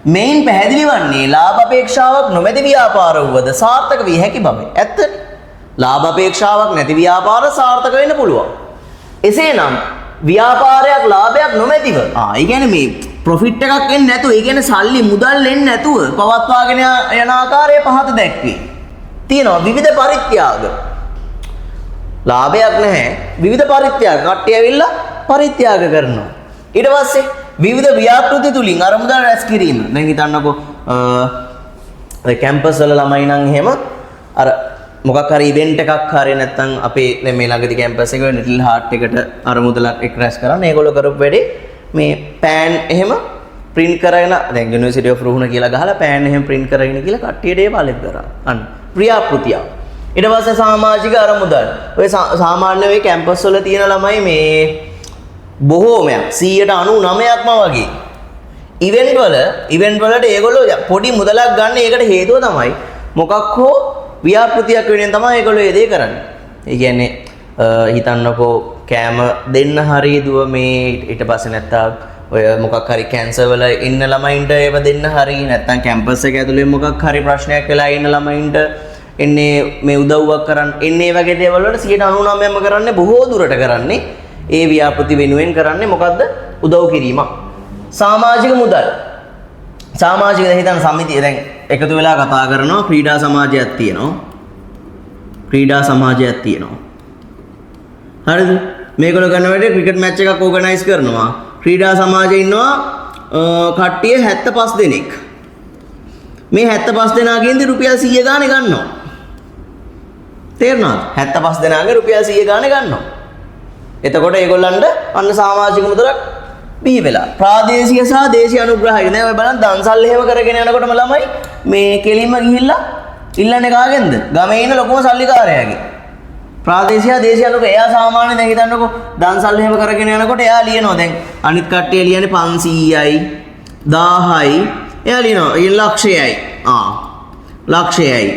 මේන් පැහැදිලි වන්නේ ලාභ අපේක්ෂාවක් නොමැති ව්‍යාපාර වුවද සාර්ථක විය හැකි බව. ඇත්ත. ලාභ අපේක්ෂාවක් නැති ව්‍යාපාර සාර්ථක වෙන්න පුළුවන්. එසේනම් ව්‍යාපාරයක් ලාභයක් නොමැතිව ඒ කියන්නේ මේ ප්‍රොෆිට් එකක් එන්නේ නැතුව ඒ කියන්නේ සල්ලි මුදල් එන්නේ නැතුව පවත්වාගෙන යන ආකාරය පහත දැක්වේ. තියෙනවා විවිධ පරිත්‍යාග. ලාභයක් නැහැ විවිධ පරිත්‍යාග. කට්ටිය ඇවිල්ලා පරිත්‍යාග කරනවා. ඊට පස්සේ විවිධ ව්‍යාපෘති තුලින් අරමුදල් රැස් කිරීම. දැන් හිතන්නකෝ කැම්පස් වල ළමයි නම් එහෙම අර මොකක් හරි ඉවෙන්ට් එකක් හරි නැත්නම් අපේ දැන් මේ ළඟදී කැම්පස් එකේ ලිටල් හાર્ට් එකට අරමුදලක් එක් රැස් කරන්න ඒගොල්ලෝ කරපු වැඩේ මේ පෑන් එහෙම print කරගෙන දැන් University of Ruhuna කියලා ගහලා පෑන් එහෙම print කරගෙන කියලා කට්ටියට ඒ පාලෙත් කරා. අන්න ව්‍යාපෘතිය. ඊට පස්සේ සමාජික අරමුදල්. ඔය සාමාන්‍ය ඔය කැම්පස් වල තියෙන ළමයි මේ බොහෝමයක් 99%ක්ම වගේ ඉවෙන්ට් වලට ඒගොල්ලෝ පොඩි මුදලක් ගන්න ඒකට හේතුව තමයි මොකක් හෝ ව්‍යාපෘතියක් වෙනුවෙන් තමයි ඒගොල්ලෝ ඒ දේ කරන්නේ. ඒ කියන්නේ හිතන්නකෝ කෑම දෙන්න හරි දුව මේ ඊට පස්සේ නැත්තම් ඔය මොකක් හරි කැන්සර් වල ඉන්න ළමයින්ට ඒව දෙන්න හරි නැත්තම් කැම්පස් එක ඇතුලේ මොකක් හරි ප්‍රශ්නයක් වෙලා ඉන්න ළමයින්ට එන්නේ මේ උදව්වක් කරන්න එන්නේ වගේ දේවල් වලට 99%ම කරන්නේ බොහෝ දුරට කරන්නේ ඒ ව්‍යාපෘති වෙනුවෙන් කරන්නේ මොකද්ද? උදව් කිරීම. සමාජික මුදල්. සමාජික දැන් හිතන්න සමිතිය දැන් එකතු වෙලා කතා කරනවා ක්‍රීඩා සමාජයක් තියෙනවා. ක්‍රීඩා සමාජයක් තියෙනවා. හරිද? මේගොල්ලෝ කරන වැඩේ ක්‍රිකට් මැච් එකක් ඕගනයිස් කරනවා. ක්‍රීඩා සමාජයේ ඉන්නවා කට්ටිය 75 දෙනෙක්. මේ 75 දෙනාගෙන්ද රුපියල් 100 ගානේ ගන්නවා. තේරුණාද? 75 දෙනාගේ රුපියල් 100 ගානේ ගන්නවා. එතකොට ඒගොල්ලන්ට අන්න සමාජික මුදලක් බිහි වෙලා. ප්‍රාදේශීය සහ දේශීය අනුග්‍රහය. දැන් ඔය බලන්න දන්සල් එහෙම කරගෙන යනකොටම ළමයි මේ කෙලින්ම ගිහිල්ලා ඉල්ලන්නේ කාගෙන්ද? ගමේ ඉන්න ලොකුම සල්ලිකාරයාගේ. ප්‍රාදේශීය දේශීය අනුග්‍රහය. එයා සාමාන්‍යයෙන් දැන් හිතන්නකෝ දන්සල් එහෙම කරගෙන යනකොට එයා ලියනවා දැන් අනිත් කට්ටිය ලියන්නේ 500යි 1000යි. එයා ලියනවා ලක්ෂයයි. ලක්ෂයයි.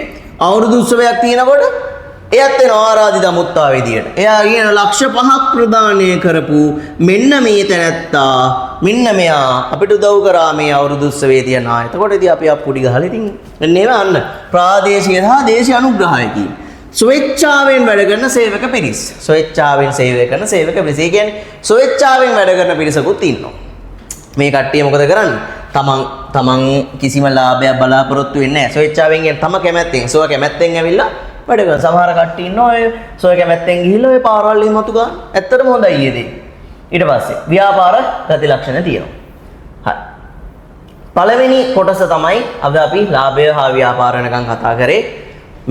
අවුරුදු උත්සවයක් තියෙනකොට එයත් වෙනවා ආරාධිත මුත්තා විදියට. එයා කියන ලක්ෂ 5ක් ප්‍රදානය කරපු මෙන්න මේ තැනැත්තා මෙන්න මෙයා අපිට උදව් කරා මේ අවුරුදු උත්සවයේ තියන ආ. එතකොට ඉතින් අපි අප්පුඩි ගහලා ඉතින් එන්නේ අන්න ප්‍රාදේශීය සහ දේශීය අනුග්‍රහයකින්. ස්වේච්ඡාවෙන් වැඩ කරන සේවක පිරිස්. ස්වේච්ඡාවෙන් සේවය කරන සේවක පිරිස. ඒ කියන්නේ ස්වේච්ඡාවෙන් වැඩ කරන පිරිසකුත් ඉන්නවා. මේ කට්ටිය මොකද කරන්නේ? තමන් කිසිම ලාභයක් බලාපොරොත්තු වෙන්නේ නැහැ. ස්වේච්ඡාවෙන් කියන්නේ තම කැමැත්තෙන්, සුව කැමැත්තෙන් ඇවිල්ලා වැඩ කරන සමහර කට්ටිය ඉන්නවා ඔය සොය කැමැත්තෙන් ගිහිල්ලා ඔය පාරවල් එහෙම මතු ගන්න. ඇත්තටම හොඳයි ඊයේදී. ඊට පස්සේ ව්‍යාපාර ගති ලක්ෂණ තියෙනවා. හරි. පළවෙනි කොටස තමයි අද අපි ලාභය හා ව්‍යාපාර වෙනකන් කතා කරේ.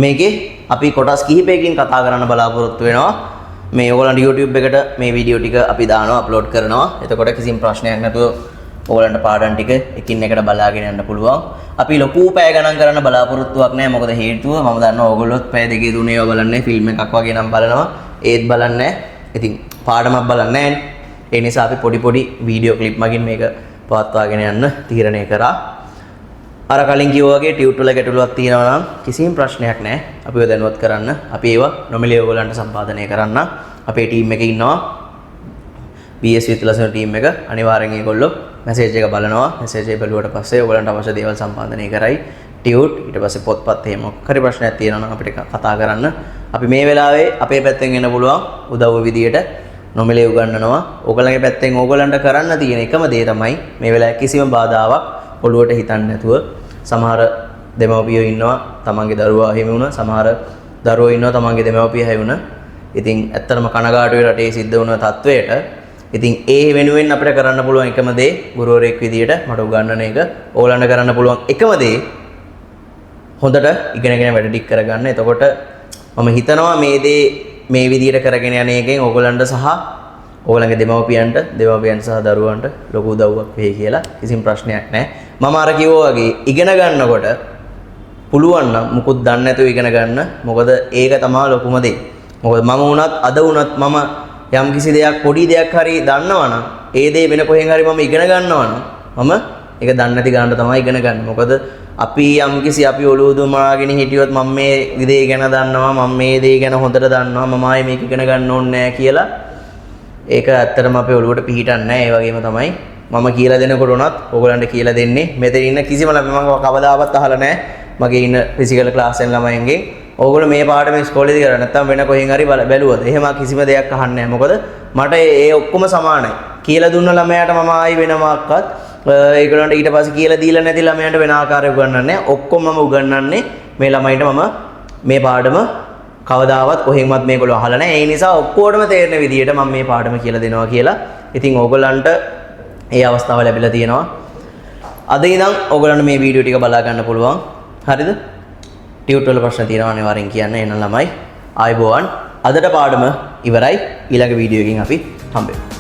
මේකේ අපි කොටස් කිහිපයකින් කතා කරන්න බලාපොරොත්තු වෙනවා. මේ ඔයගොල්ලන්ට YouTube එකට මේ වීඩියෝ ටික අපි දානවා අප්ලෝඩ් කරනවා. එතකොට කිසිම ප්‍රශ්නයක් නැතුව ඔයගොල්ලන්ට පාඩම් ටික එකින් එකට බලාගෙන යන්න පුළුවන්. අපි ලොකු පැය ගණන් කරන්න බලාපොරොත්තුවක් නැහැ. මොකද හේතුව මම දන්නවා ඔයගොල්ලොත් පැය දෙකේ තුනේ ඒවා බලන්නේ ෆිල්ම් එකක් වගේ නම් බලනවා. ඒත් බලන්නේ නැහැ. ඉතින් පාඩමක් බලන්නේ නැහැ. ඒ නිසා අපි පොඩි වීඩියෝ ක්ලිප් මගින් මේක පවත්වාගෙන යන්න තීරණය කරා. අර කලින් කිව්වා වගේ ටියුට් වල ගැටලුවක් තියෙනවා නම් කිසිම ප්‍රශ්නයක් නැහැ. අපිව දැනුවත් කරන්න. අපි ඒවා නොමිලේ ඔයගොල්ලන්ට සම්පාදනය කරන්න. අපේ ටීම් එකේ ඉන්නවා BS විත්ලසන ටීම් එක. අනිවාර්යෙන් ඒගොල්ලෝ මැසේජ් එක බලනවා. මැසේජ් එක බැලුවට පස්සේ ඔයගොල්ලන්ට අවශ්‍ය දේවල් සම්පාදනය කරයි. ටියුට් ඊට පස්සේ පොත්පත් එහෙම හරි ප්‍රශ්නයක් තියෙනවා නම් අපිට කතා කරන්න. අපි මේ වෙලාවේ අපේ පැත්තෙන් එන්න පුළුවන් උදව්ව විදියට නොමිලේ උගන්වනවා. ඕගොල්ලන්ගේ පැත්තෙන් ඕගොල්ලන්ට කරන්න තියෙන එකම දේ තමයි මේ වෙලාවේ කිසිම බාධාවක් ඔළුවට හිතන්නේ නැතුව සමහර දෙමව්පියෝ ඉන්නවා තමන්ගේ දරුවා හිමි වුණ සමහර දරුවෝ ඉන්නවා තමන්ගේ දෙමව්පිය හැවි වුණ. ඉතින් ඇත්තටම කනගාටු වෙලා රටේ සිද්ධ වුණ තත්වයට ඉතින් ඒ වෙනුවෙන් අපිට කරන්න පුළුවන් එකම දේ ගුරුවරයෙක් විදියට මට උගන්වන එක. ඕගොල්ලන්ට කරන්න පුළුවන් එකම දේ හොඳට ඉගෙනගෙන වැඩ ටික කරගන්න. එතකොට මම හිතනවා මේ දේ මේ විදියට කරගෙන යන එකෙන් ඕගොල්ලන්ට සහ ඕගොල්ලන්ගේ දෙමව්පියන්ට සහ දරුවන්ට ලොකු උදව්වක් වෙයි කියලා කිසිම ප්‍රශ්නයක් නැහැ. මම අර කිව්වා වගේ ඉගෙන ගන්නකොට පුළුවන් නම් මුකුත් දන්නේ නැතුව ඉගෙන ගන්න. මොකද ඒක තමයි ලොකුම දේ. මොකද මම වුණත් අද වුණත් මම යම් කිසි දෙයක් පොඩි දෙයක් හරි දන්නවනම් ඒ දේ වෙන කොහෙන් හරි මම ඉගෙන ගන්නවනම් මම ඒක දන්නේ නැති ගන්න තමයි ඉගෙන ගන්න. මොකද අපි යම් කිසි අපි ඔළුව දුමාගෙන හිටියොත් මම මේ දේ ගැන දන්නවා මම මේ දේ ගැන හොඳට දන්නවා මම ආයේ මේක ඉගෙන ගන්න ඕනේ නැහැ කියලා ඒක ඇත්තටම අපේ ඔළුවට පිහිටන්නේ නැහැ. ඒ වගේම තමයි මම කියලා දෙනකොට උනත් ඕගොල්ලන්ට කියලා දෙන්නේ මෙතන ඉන්න කිසිම ළමයි මම කවදාවත් අහලා නැහැ මගේ ඉන්න ෆිසිකල් ක්ලාස් එකේ ළමයින්ගෙන් ඕගොල්ලෝ මේ පාඩම ඉස්කෝලේදී කරා නැත්නම් වෙන කොහෙන් හරි බැලුවද එහෙම කිසිම දෙයක් අහන්නේ නැහැ. මොකද මට ඒ ඔක්කොම සමානයි. කියලා දුන්න ළමයාට මම ආයි වෙනමක්වත් ඒගොල්ලන්ට ඊට පස්සේ කියලා දීලා නැති ළමයාට වෙන ආකාරයක උගන්වන්නේ නැහැ. ඔක්කොම මම උගන්වන්නේ මේ ළමයින්ට මම මේ පාඩම කවදාවත් කොහෙන්වත් මේගොල්ලෝ අහලා නැහැ. ඒ නිසා ඔක්කොටම තේරෙන විදියට මම මේ පාඩම කියලා දෙනවා කියලා. ඉතින් ඕගොල්ලන්ට ඒ අවස්ථාව ලැබිලා තියෙනවා. අද ඉඳන් ඕගොල්ලන්ට මේ වීඩියෝ ටික බලා ගන්න පුළුවන්. හරිද? ටියුට් වල ප්‍රශ්න තියෙනවා අනිවාර්යෙන් කියන්න. එහෙනම් ළමයි ආයුබෝවන්. අදට පාඩම ඉවරයි. ඊළඟ වීඩියෝ එකකින් අපි හම්බෙමු.